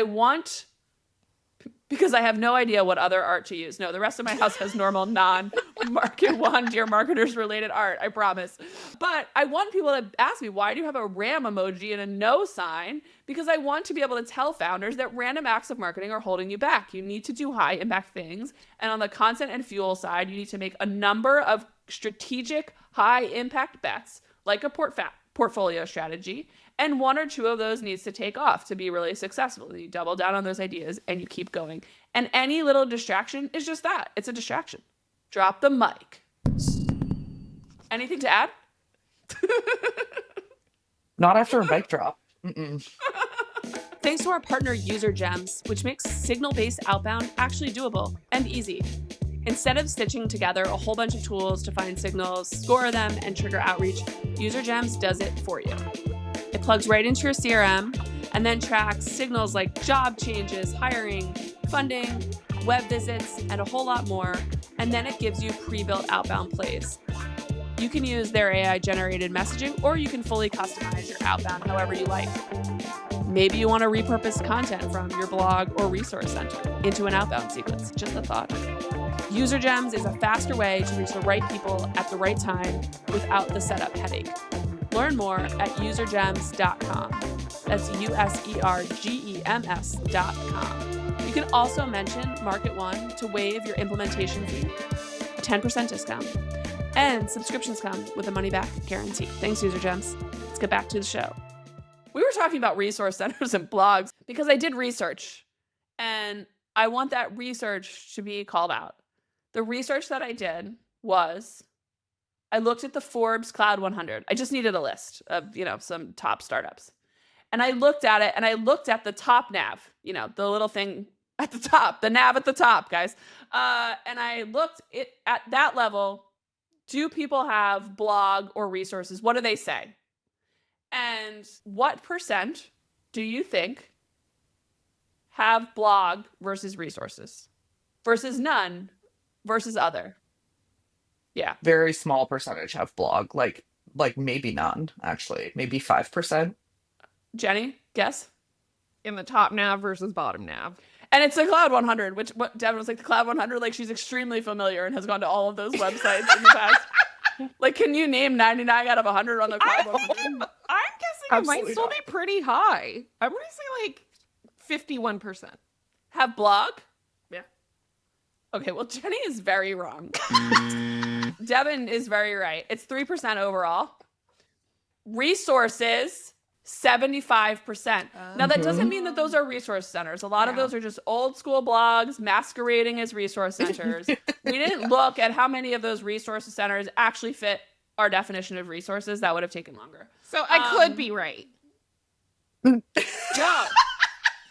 A: have no idea what other art to use. No, the rest of my house has normal non-Market One Dear Marketers related art, I promise. But I want people to ask me, why do you have a RAM emoji and a no sign? Because I want to be able to tell founders that random acts of marketing are holding you back. You need to do high impact things. And on the content and fuel side, you need to make a number of strategic high impact bets, like a portfolio strategy. And one or two of those needs to take off to be really successful. You double down on those ideas and you keep going. And any little distraction is just that. It's a distraction. Drop the mic. Anything to add?
C: Not after a mic drop. Mm-mm.
A: Thanks to our partner UserGems, which makes signal-based outbound actually doable and easy. Instead of stitching together a whole bunch of tools to find signals, score them, and trigger outreach, UserGems does it for you. It plugs right into your CRM and then tracks signals like job changes, hiring, funding, web visits, and a whole lot more. And then it gives you pre-built outbound plays. You can use their AI-generated messaging, or you can fully customize your outbound however you like. Maybe you want to repurpose content from your blog or resource center into an outbound sequence. Just a thought. UserGems is a faster way to reach the right people at the right time without the setup headache. Learn more at usergems.com. That's usergems.com. You can also mention Market One to waive your implementation fee, 10% discount, and subscriptions come with a money-back guarantee. Thanks, UserGems. Let's get back to the show. We were talking about resource centers and blogs because I did research, and I want that research to be called out. The research that I did was I looked at the Forbes Cloud 100. I just needed a list of, some top startups. And I looked at it, and I looked at the top nav, the little thing at the top, the nav at the top, guys. And I looked at that level. Do people have blog or resources? What do they say? And what percent do you think have blog versus resources versus none versus other? Yeah.
C: Very small percentage have blog, like maybe none, actually. Maybe 5%.
A: Jenny, guess?
B: In the top nav versus bottom nav.
A: And it's the Cloud 100, which what Devon was like, the Cloud 100, she's extremely familiar and has gone to all of those websites in the past. Can you name 99 out of 100 on the Cloud 100?
B: I'm guessing it might
C: Absolutely
B: still
C: not.
B: be pretty high. I'm going to say like 51%.
A: Have blog?
B: Yeah.
A: Okay, well, Jenny is very wrong. Devon is very right. It's 3% overall. Resources, 75%. Now, that doesn't mean that those are resource centers. A lot of
B: Yeah.
A: those are just old school blogs masquerading as resource centers. We didn't look at how many of those resource centers actually fit our definition of resources. That would have taken longer.
B: So I could be right.
A: No.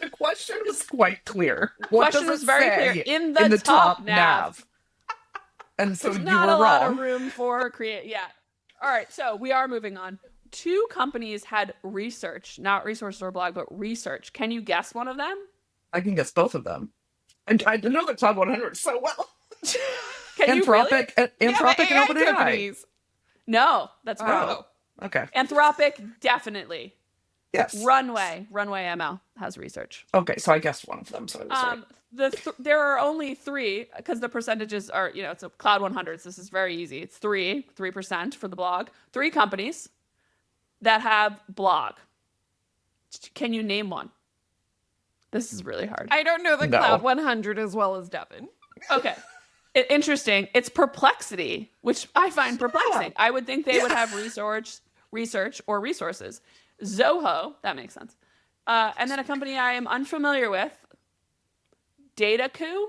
C: The question was quite clear.
A: The
C: What
A: question
C: does
A: was
C: it
A: very
C: say
A: clear. In the top nav.
C: And so
A: There's
C: you
A: not
C: were
A: a lot of
C: wrong.
A: room for create. Yeah. All right. So we are moving on. 2 companies had research, not resources or blog, but research. Can you guess one of them?
C: I can guess both of them. And I know the Cloud 100 so well.
A: Can you really?
C: Anthropic, Anthropic and OpenAI.
B: companies.
A: No, that's wrong.
C: Oh, okay.
A: Anthropic, definitely.
C: Yes.
A: Runway ML has research.
C: Okay, so I guessed one of them. So I was right.
A: There are only 3 because the percentages are, it's a Cloud 100. So this is very easy. It's 3% for the blog. 3 companies that have blog. Can you name one? This is really hard.
B: I don't know the
C: No.
B: Cloud 100 as well as Devon.
A: Okay. Interesting. It's Perplexity, which I find perplexing. I would think they would have research or resources. Zoho, that makes sense. And then a company I am unfamiliar with, Dataku.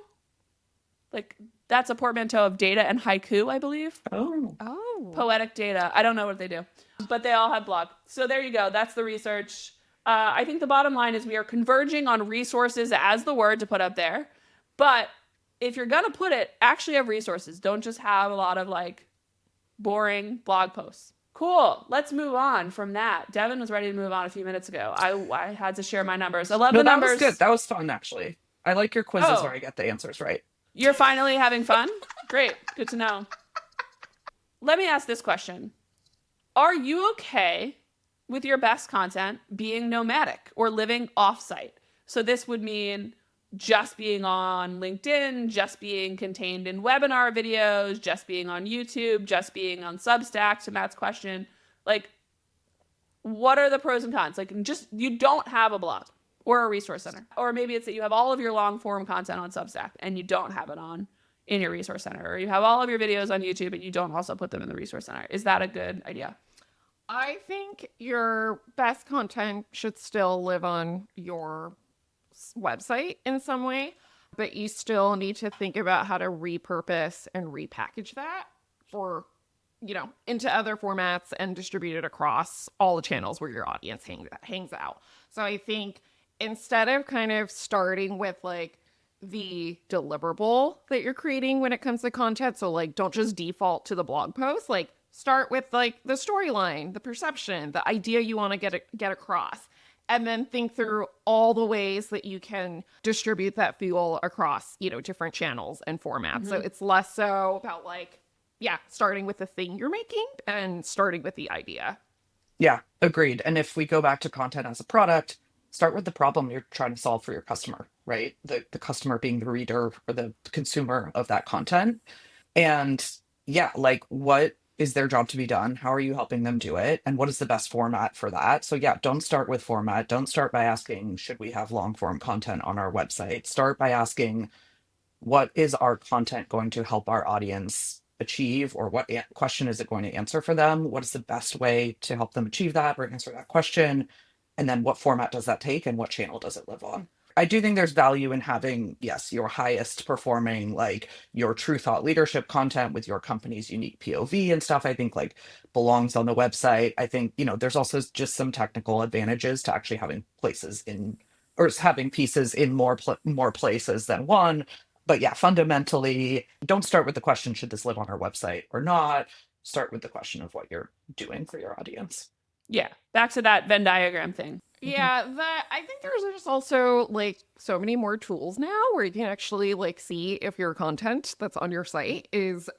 A: Like, that's a portmanteau of data and haiku, I believe.
C: Oh.
B: Oh.
A: Poetic data. I don't know what they do, but they all have blog. So there you go. That's the research. I think the bottom line is we are converging on resources as the word to put up there. But if you're going to put it, actually have resources. Don't just have a lot of like boring blog posts. Cool. Let's move on from that. Devon was ready to move on a few minutes ago. I had to share my numbers. I love the numbers.
C: That was good. That was fun, actually. I like your quizzes
A: Oh.
C: where I get the answers right.
A: You're finally having fun? Great. Good to know. Let me ask this question. Are you okay with your best content being nomadic or living offsite? So this would mean just being on LinkedIn, just being contained in webinar videos, just being on YouTube, just being on Substack, to Matt's question. Like, what are the pros and cons? Like, just you don't have a blog or a resource center. Or maybe it's that you have all of your long form content on Substack and you don't have it on in your resource center. Or you have all of your videos on YouTube and you don't also put them in the resource center. Is that a good idea?
B: I think your best content should still live on your website in some way, but you still need to think about how to repurpose and repackage that for, into other formats and distribute it across all the channels where your audience hangs out. So I think instead of kind of starting with like the deliverable that you're creating when it comes to content, so like don't just default to the blog post, like start with like the storyline, the perception, the idea you want to get across, and then think through all the ways that you can distribute that fuel across, different channels and formats. So it's less so about like, starting with the thing you're making and starting with the idea.
C: Yeah, agreed. And if we go back to content as a product, start with the problem you're trying to solve for your customer, right? The customer being the reader or the consumer of that content. And like what is their job to be done? How are you helping them do it? And what is the best format for that? So don't start with format. Don't start by asking, should we have long form content on our website? Start by asking, what is our content going to help our audience achieve, or what question is it going to answer for them? What is the best way to help them achieve that or answer that question? And then what format does that take and what channel does it live on? I do think there's value in having, yes, your highest performing, like your true thought leadership content with your company's unique POV and stuff, I think like belongs on the website. I think, there's also just some technical advantages to actually having places in, or having pieces in more places than one. But fundamentally, don't start with the question, should this live on our website or not? Start with the question of what you're doing for your audience.
A: Yeah. Back to that Venn diagram thing.
B: Yeah, I think there's just also like so many more tools now where you can actually like see if your content that's on your site is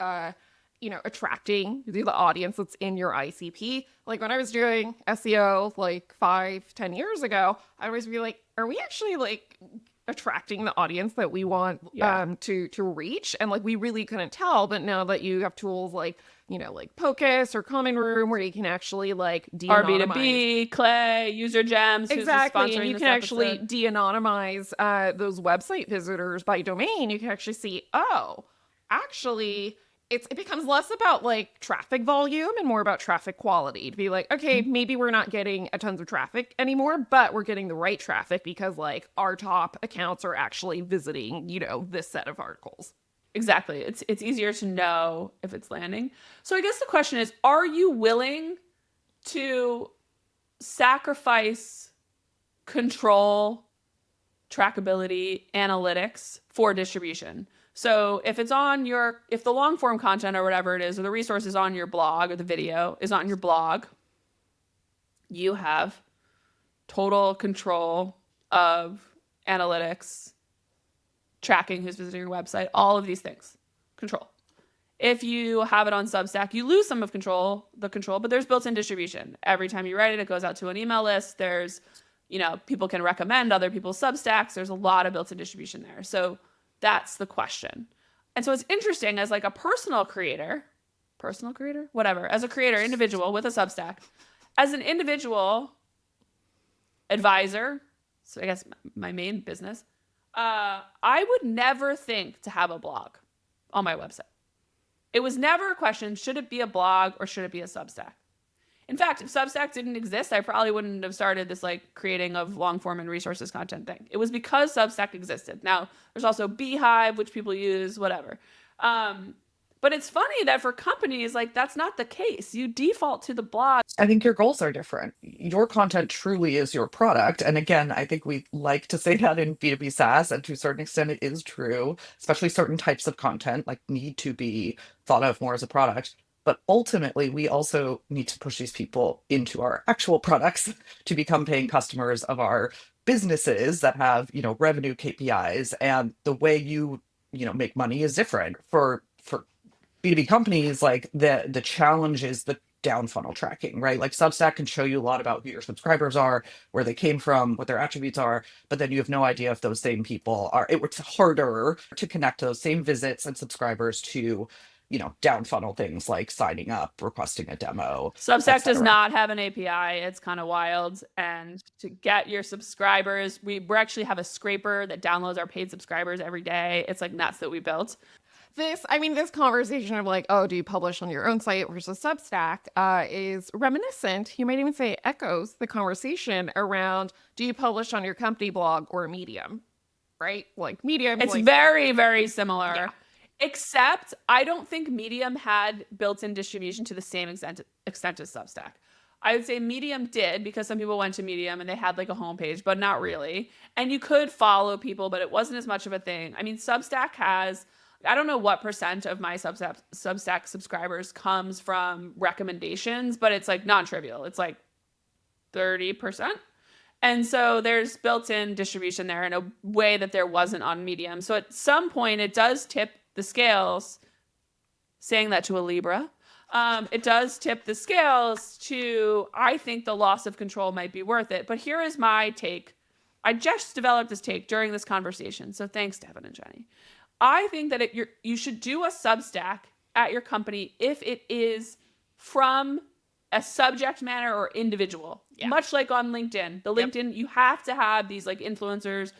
B: attracting the audience that's in your ICP. Like when I was doing SEO like 5-10 years ago, I always be like, are we actually like attracting the audience that we want
A: Yeah.
B: to reach. And like we really couldn't tell, but now that you have tools like, you know, like Pocus or Common Room where you can actually like de-anonymize.
A: RB2B, Clay, UserGems,
B: Exactly,
A: who's sponsoring
B: and you
A: this
B: can actually
A: episode.
B: de-anonymize those website visitors by domain. You can actually see, oh, actually, it becomes less about like traffic volume and more about traffic quality. To be like, okay, maybe we're not getting a tons of traffic anymore, but we're getting the right traffic because like our top accounts are actually visiting, you know, this set of articles.
A: Exactly. It's easier to know if it's landing. So I guess the question is, are you willing to sacrifice control, trackability, analytics for distribution? So if it's on if the long form content or whatever it is, or the resource is on your blog or the video is on your blog, you have total control of analytics, tracking who's visiting your website, all of these things. Control. If you have it on Substack, you lose some of the control, but there's built-in distribution. Every time you write it, it goes out to an email list. There's, you know, people can recommend other people's Substacks. There's a lot of built-in distribution there. So that's the question. And so it's interesting as like a personal creator, whatever, as a creator, individual with a Substack, as an individual advisor, so I guess my main business, I would never think to have a blog on my website. It was never a question, should it be a blog or should it be a Substack? In fact, if Substack didn't exist, I probably wouldn't have started this like creating of long form and resources content thing. It was because Substack existed. Now, there's also Beehive, which people use, whatever. But it's funny that for companies, like that's not the case. You default to the blog.
C: I think your goals are different. Your content truly is your product. And again, I think we like to say that in B2B SaaS, and to a certain extent it is true, especially certain types of content like need to be thought of more as a product. But ultimately, we also need to push these people into our actual products to become paying customers of our businesses that have, you know, revenue KPIs. And the way you know, make money is different. For B2B companies, like the challenge is the down funnel tracking, right? Like Substack can show you a lot about who your subscribers are, where they came from, what their attributes are, but then you have no idea if those same people are, it's harder to connect those same visits and subscribers to, you know, down funnel things like signing up, requesting a demo.
A: Substack does not have an API. It's kind of wild. And to get your subscribers, we actually have a scraper that downloads our paid subscribers every day. It's like nuts that we built.
B: This conversation of like, oh, do you publish on your own site versus Substack is reminiscent, you might even say echoes the conversation around, do you publish on your company blog or Medium, right? Like Medium.
A: It's
B: like,
A: very, very similar.
B: Yeah.
A: Except I don't think Medium had built-in distribution to the same extent as Substack. I would say Medium did, because some people went to Medium and they had like a homepage, but not really. And you could follow people, but it wasn't as much of a thing. I mean, Substack has, I don't know what percent of my Substack subscribers comes from recommendations, but it's like non-trivial. It's like 30%. And so there's built-in distribution there in a way that there wasn't on Medium. So at some point it does tip the scales, saying that to a Libra. It does tip the scales to, I think the loss of control might be worth it. But here is my take. I just developed this take during this conversation. So thanks, Devon and Jenny. I think that you should do a Substack at your company if it is from a subject matter or individual, much like on LinkedIn. The LinkedIn, you have to have these like influencers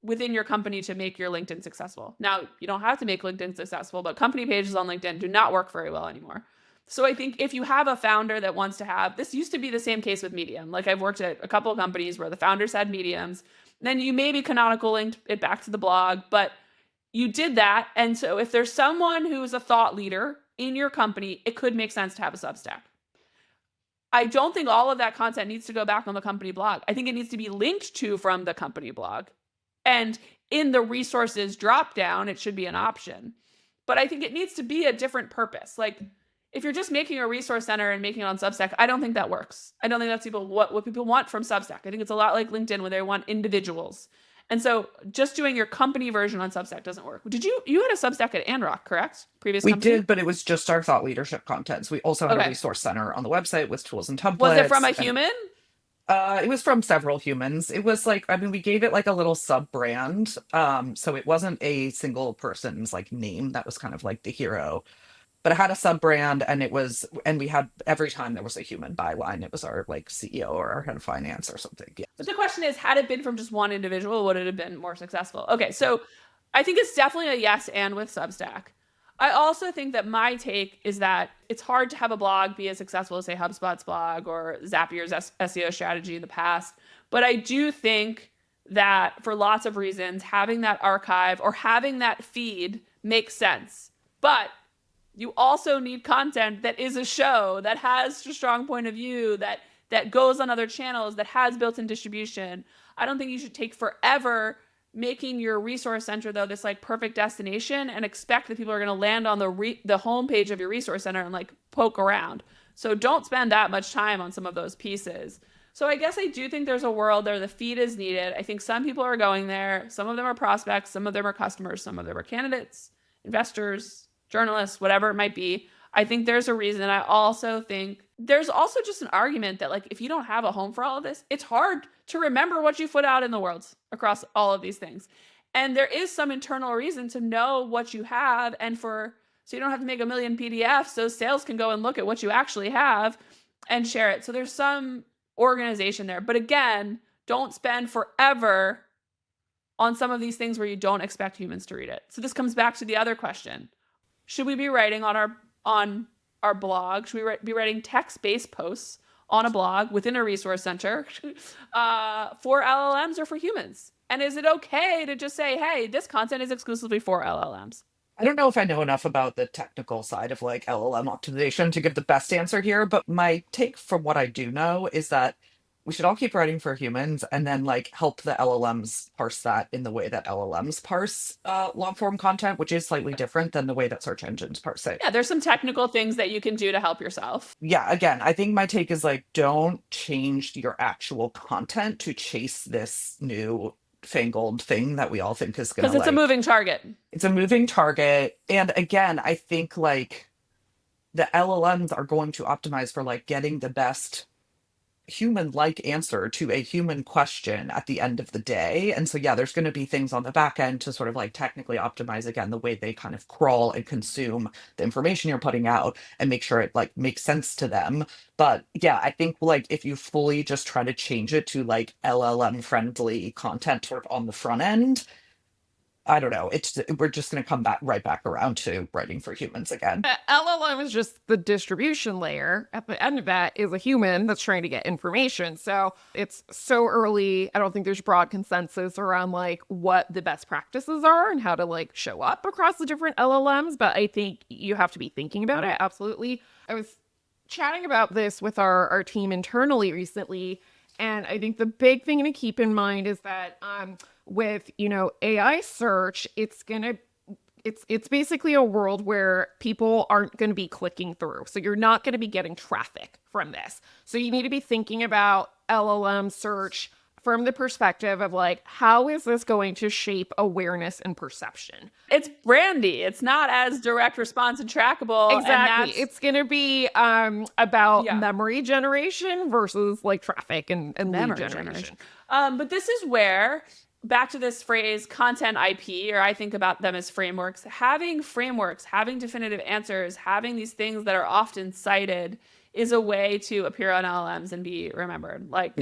A: within your company to make your LinkedIn successful. Now, you don't have to make LinkedIn successful, but company pages on LinkedIn do not work very well anymore. So I think if you have a founder that wants to have, this used to be the same case with Medium. Like I've worked at a couple of companies where the founders had Mediums, then you maybe canonical linked it back to the blog, but you did that. And so if there's someone who is a thought leader in your company, it could make sense to have a Substack. I don't think all of that content needs to go back on the company blog. I think it needs to be linked to from the company blog. And in the resources drop down, it should be an option. But I think it needs to be a different purpose. Like if you're just making a resource center and making it on Substack, I don't think that works. I don't think that's what people want from Substack. I think it's a lot like LinkedIn where they want individuals. And so just doing your company version on Substack doesn't work. You had a Substack at Anrock, correct? Previous
C: We
A: company?
C: did, but it was just our thought leadership content. So we also had a resource center on the website with tools and templates.
A: Was it from a human?
C: It was from several humans. It was like, I mean, we gave it like a little sub brand. So it wasn't a single person's like name that was kind of like the hero, but it had a sub brand, and and we had every time there was a human byline, it was our like CEO or our head of finance or something. Yeah.
A: But the question is, had it been from just one individual, would it have been more successful? Okay, so I think it's definitely a yes and with Substack. I also think that my take is that it's hard to have a blog be as successful as, say, HubSpot's blog or Zapier's SEO strategy in the past. But I do think that for lots of reasons, having that archive or having that feed makes sense. But you also need content that is a show, that has a strong point of view, that goes on other channels, that has built-in distribution. I don't think you should take forever making your resource center, though, this like perfect destination and expect that people are going to land on the homepage of your resource center and like poke around. So don't spend that much time on some of those pieces. So I guess I do think there's a world where the feed is needed. I think some people are going there. Some of them are prospects. Some of them are customers. Some of them are candidates, investors, journalists, whatever it might be. I think there's a reason. I also think there's also just an argument that like if you don't have a home for all of this, it's hard to remember what you put out in the world across all of these things. And there is some internal reason to know what you have, and so you don't have to make a million PDFs, so sales can go and look at what you actually have and share it. So there's some organization there. But again, don't spend forever on some of these things where you don't expect humans to read it. So this comes back to the other question. Should we be writing on our blog? Should we be writing text-based posts on a blog within a resource center for LLMs or for humans? And is it okay to just say, hey, this content is exclusively for LLMs?
C: I don't know if I know enough about the technical side of like LLM optimization to give the best answer here, but my take from what I do know is that we should all keep writing for humans and then like help the LLMs parse that in the way that LLMs parse long form content, which is slightly different than the way that search engines parse it.
A: Yeah, there's some technical things that you can do to help yourself.
C: Yeah, again, I think my take is like, don't change your actual content to chase this new fangled thing that we all think is gonna,
A: because it's a moving target.
C: It's a moving target. And again, I think like the LLMs are going to optimize for like getting the best human-like answer to a human question at the end of the day. And so yeah, there's going to be things on the back end to sort of like technically optimize again the way they kind of crawl and consume the information you're putting out and make sure it like makes sense to them. But yeah, I think like if you fully just try to change it to like LLM friendly content sort of on the front end, I don't know. We're just going to come right back around to writing for humans again.
B: LLM is just the distribution layer. At the end of that is a human that's trying to get information. So it's so early. I don't think there's broad consensus around like what the best practices are and how to like show up across the different LLMs. But I think you have to be thinking about it. Absolutely. I was chatting about this with our team internally recently. And I think the big thing to keep in mind is that with, AI search, it's basically a world where people aren't going to be clicking through. So you're not going to be getting traffic from this. So you need to be thinking about LLM search from the perspective of like, how is this going to shape awareness and perception?
A: It's brandy. It's not as direct response and trackable.
B: Exactly. And it's going to be about memory generation versus like traffic and lead generation.
A: But this is where, back to this phrase, content IP, or I think about them as frameworks, having definitive answers, having these things that are often cited is a way to appear on LLMs and be remembered. Like,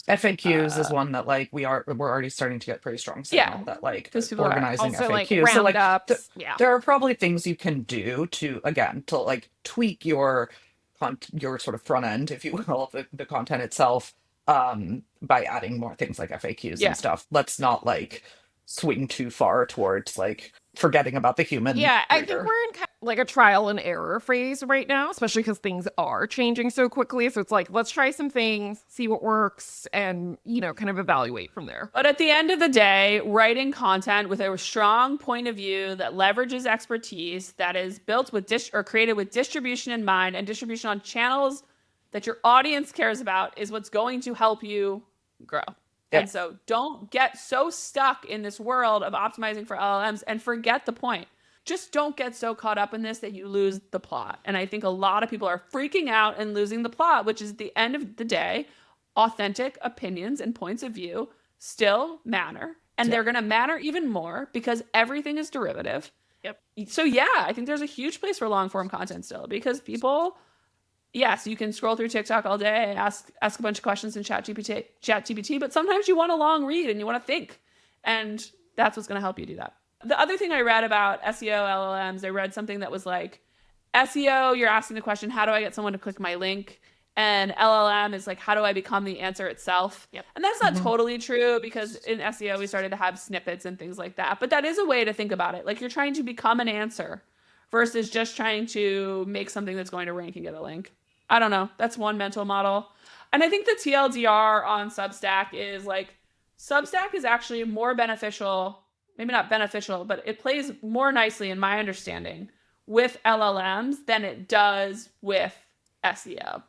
C: FAQs is one that like we're already starting to get pretty strong signal that like organizing
B: also,
C: FAQs.
B: Like,
C: so like
B: there
C: are probably things you can do to like tweak your sort of front end, if you will, of the content itself, by adding more things like FAQs and stuff. Let's not like swing too far towards like forgetting about the human.
B: Yeah, I think we're in kind of like a trial and error phase right now, especially because things are changing so quickly. So it's like, let's try some things, see what works, and, kind of evaluate from there.
A: But at the end of the day, writing content with a strong point of view that leverages expertise, that is built with or created with distribution in mind and distribution on channels that your audience cares about, is what's going to help you grow. And so don't get so stuck in this world of optimizing for LLMs and forget the point. just don't get so caught up in this that you lose the plot. And I think a lot of people are freaking out and losing the plot, which is, at the end of the day, authentic opinions and points of view still matter. And they're going to matter even more because everything is derivative.
B: Yep.
A: So yeah, I think there's a huge place for long form content still, because people, yes, you can scroll through TikTok all day, ask a bunch of questions in ChatGPT, but sometimes you want a long read and you want to think. And that's what's going to help you do that. The other thing I read about SEO LLMs, I read something that was like, SEO, you're asking the question, how do I get someone to click my link? And LLM is like, how do I become the answer itself?
B: Yep.
A: And that's not totally true, because in SEO, we started to have snippets and things like that. But that is a way to think about it. Like, you're trying to become an answer versus just trying to make something that's going to rank and get a link. I don't know. That's one mental model. And I think the TLDR on Substack is like, Substack is actually more beneficial, maybe not beneficial, but it plays more nicely, in my understanding, with LLMs than it does with SEO.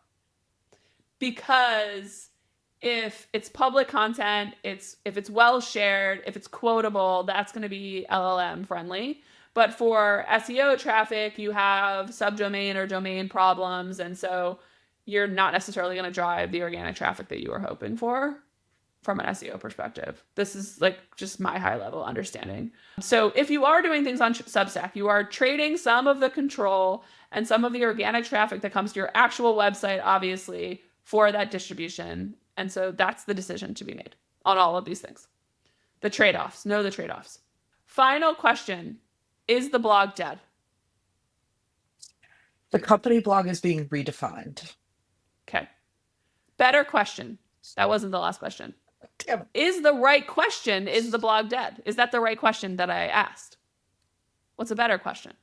A: Because if it's public content, if it's well shared, if it's quotable, that's going to be LLM friendly. But for SEO traffic, you have subdomain or domain problems. And so you're not necessarily going to drive the organic traffic that you were hoping for from an SEO perspective. This is like just my high level understanding. So if you are doing things on Substack, you are trading some of the control and some of the organic traffic that comes to your actual website, obviously, for that distribution. And so that's the decision to be made on all of these things. The trade-offs. Know the trade-offs. Final question. Is the blog dead?
C: The company blog is being redefined.
A: Okay. Better question. That wasn't the last question.
C: Damn it.
A: Is the right question, is the blog dead? Is that the right question that I asked? What's a better question?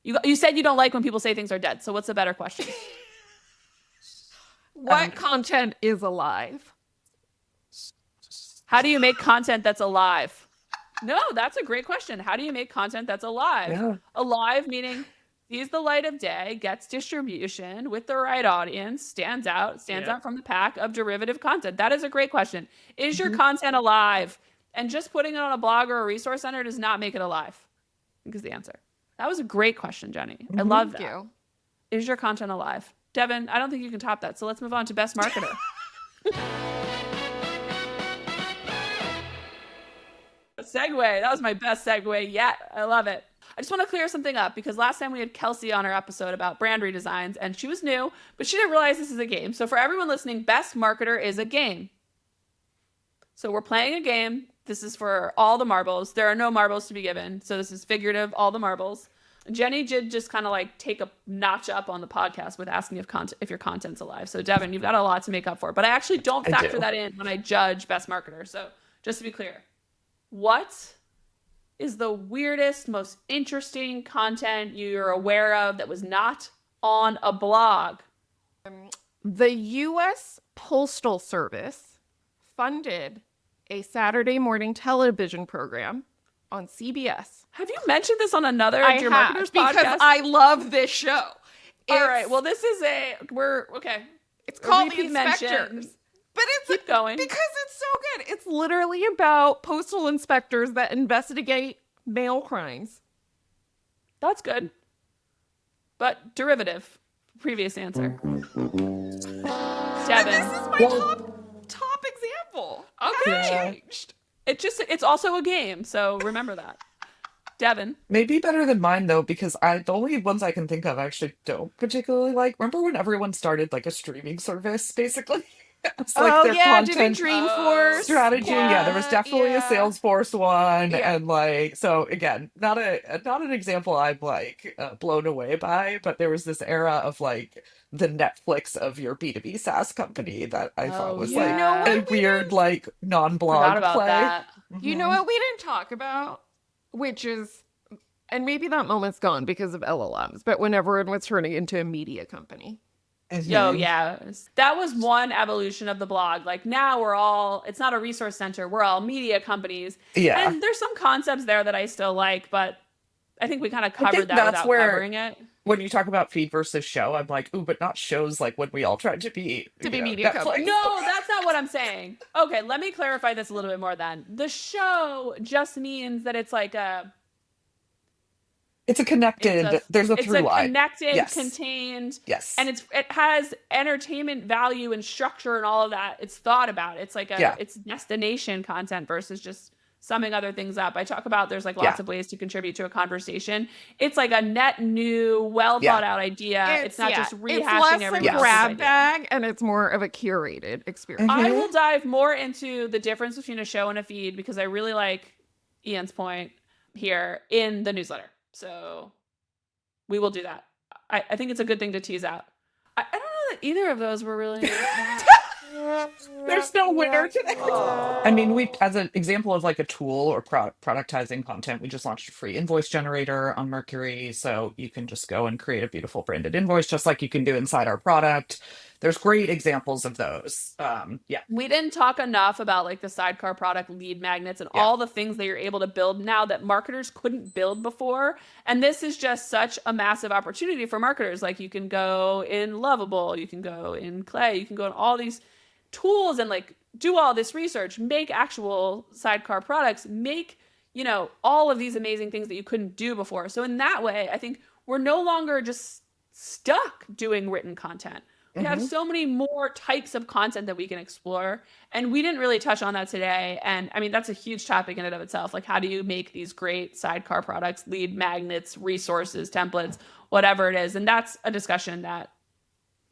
A: You said you don't like when people say things are dead. So what's a better question?
B: What content is alive?
A: How do you make content that's alive? No, that's a great question. How do you make content that's alive?
C: Yeah.
A: Alive meaning sees the light of day, gets distribution with the right audience, stands out from the pack of derivative content. That is a great question. Is your content alive? And just putting it on a blog or a resource center does not make it alive. I think is the answer. That was a great question, Jenny. I love that.
B: Thank you.
A: Is your content alive? Devon, I don't think you can top that. So let's move on to Best Marketer. Segue. That was my best segue yet. I love it. I just want to clear something up, because last time we had Kelsey on our episode about brand redesigns, and she was new, but she didn't realize this is a game. So for everyone listening, Best Marketer is a game. So we're playing a game. This is for all the marbles. There are no marbles to be given. So this is figurative, all the marbles. Jenny did just kind of like take a notch up on the podcast with asking if your content's alive. So Devon, you've got a lot to make up for. But I actually don't factor that in when I judge Best Marketer. So just to be clear, what is the weirdest, most interesting content you're aware of that was not on a blog?
B: The U.S. Postal Service funded a Saturday morning television program on CBS.
A: Have you mentioned this on another Dear
B: I
A: Marketers
B: have, because
A: podcast?
B: I love this show.
A: All right. Well, this is okay.
B: It's called The
A: repeat mention.
B: Inspectors. But it's
A: Keep going.
B: because it's so good. It's literally about postal inspectors that investigate mail crimes.
A: That's good. But derivative. Previous answer. Devon.
B: This is my top example.
A: Okay.
B: Changed.
A: It's also a game, so remember that. Devon.
C: Maybe better than mine though, because the only ones I can think of I actually don't particularly like. Remember when everyone started like a streaming service, basically? It's like their
B: doing
C: content
B: Dreamforce
C: strategy. Yeah, there was definitely a Salesforce one,
B: Yeah.
C: and like so again, not an example I'm like blown away by, but there was this era of like the Netflix of your B2B SaaS company that I thought was like a weird like
A: Forgot
C: non-blog
A: about
C: play.
A: that.
B: You know what we didn't talk about, which is, and maybe that moment's gone because of LLMs, but when everyone was turning into a media company.
A: Yo, yeah. That was one evolution of the blog. Like now it's not a resource center. We're all media companies.
C: Yeah.
A: And there's some concepts there that I still like, but I think we kind of
C: I think
A: covered that
C: that's
A: without
C: where-
A: covering it.
C: When you talk about feed versus show, I'm like, ooh, but not shows like when we all tried to be
B: media
C: Netflix.
B: companies.
A: No, that's not what I'm saying. Okay, let me clarify this a little bit more then. The show just means that it's like
C: It's a connected, there's a
A: It's
C: through
A: a
C: line.
A: connected,
C: Yes.
A: contained,
C: Yes.
A: and it has entertainment value and structure and all of that. It's thought about. It's like it's destination content versus just summing other things up. I talk about there's like lots of ways to contribute to a conversation. It's like a net new, well thought out idea. It's not just rehashing
B: it's less
A: everyone
B: a
A: else's
B: grab
A: idea.
B: bag, and it's more of a curated experience.
A: I will dive more into the difference between a show and a feed because I really like Ian's point here in the newsletter. So we will do that. I think it's a good thing to tease out. I don't know that either of those were really.
C: There's no winner today. I mean, we, as an example of like a tool or productizing content, we just launched a free invoice generator on Mercury. So you can just go and create a beautiful branded invoice, just like you can do inside our product. There's great examples of those.
A: We didn't talk enough about like the sidecar product lead magnets and all the things that you're able to build now that marketers couldn't build before. And this is just such a massive opportunity for marketers. Like you can go in Lovable, you can go in Clay, you can go in all these tools and like do all this research, make actual sidecar products, make, all of these amazing things that you couldn't do before. So in that way, I think we're no longer just stuck doing written content. We have so many more types of content that we can explore. And we didn't really touch on that today. And I mean, that's a huge topic in and of itself. Like, how do you make these great sidecar products, lead magnets, resources, templates, whatever it is? And that's a discussion that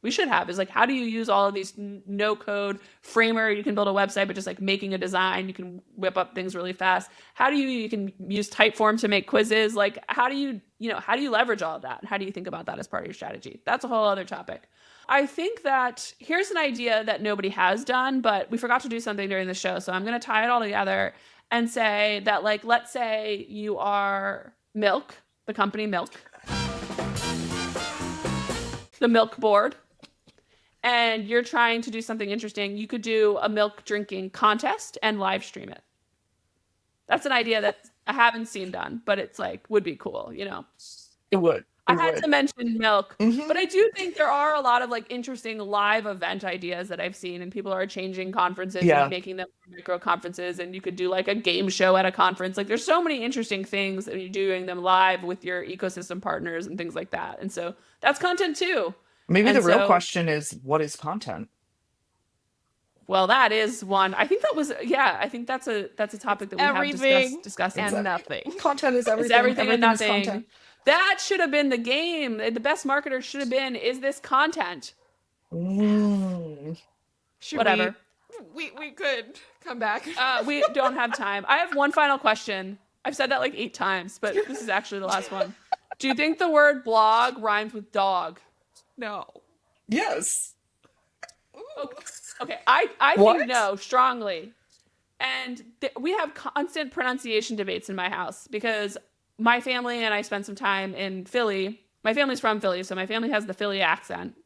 A: we should have, is like, how do you use all of these no code framer? You can build a website, but just like making a design, you can whip up things really fast. How do you can use Typeform to make quizzes? Like, how do you leverage all of that? How do you think about that as part of your strategy? That's a whole other topic. I think that here's an idea that nobody has done, but we forgot to do something during the show. So I'm going to tie it all together and say that, like, let's say you are Milk, the company Milk, the Milk board, and you're trying to do something interesting. You could do a milk drinking contest and live stream it. That's an idea that I haven't seen done, but it's like, would be cool,
C: It would.
A: I had to mention Milk, but I do think there are a lot of like interesting live event ideas that I've seen, and people are changing conferences and making them micro conferences, and you could do like a game show at a conference. Like, there's so many interesting things that you're doing them live with your ecosystem partners and things like that. And so that's content too.
C: Maybe the real question is, what is content?
A: Well, that is one. I think that was, I think that's a topic that we have discussed
B: and nothing.
C: Content is everything.
A: It's everything and
C: is
A: nothing.
C: content.
A: That should have been the game. The best marketer should have been, is this content? Whatever.
B: We could come back.
A: We don't have time. I have one final question. I've said that like 8 times, but this is actually the last one. Do you think the word blog rhymes with dog?
B: No.
C: Yes.
A: Okay. I think no, strongly. And we have constant pronunciation debates in my house because my family and I spent some time in Philly. My family's from Philly, so my family has the Philly accent.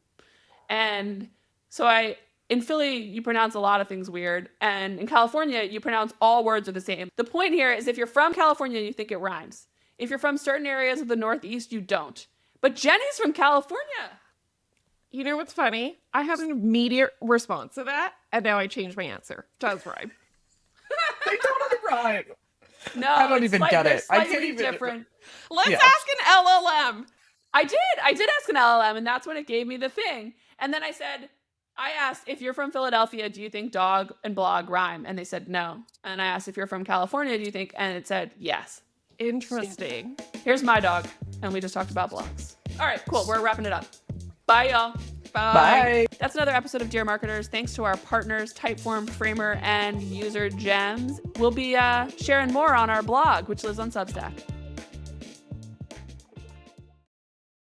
A: And so in Philly, you pronounce a lot of things weird. And in California, you pronounce all words are the same. The point here is, if you're from California, you think it rhymes. If you're from certain areas of the Northeast, you don't. But Jenny's from California.
B: You know what's funny? I had an immediate response to that, and now I changed my answer. Does rhyme.
C: They don't rhyme.
A: No,
C: I don't even get it. I can't even.
A: Different.
B: Let's ask an LLM.
A: I did ask an LLM, and that's when it gave me the thing. And then I asked, if you're from Philadelphia, do you think dog and blog rhyme? And they said no. And I asked, if you're from California, do you think? And it said yes.
B: Interesting.
A: Here's my dog. And we just talked about blogs. All right, cool. We're wrapping it up. Bye, y'all.
C: Bye.
A: That's another episode of Dear Marketers. Thanks to our partners, Typeform, Kramer, and UserGems. We'll be sharing more on our blog, which lives on Substack.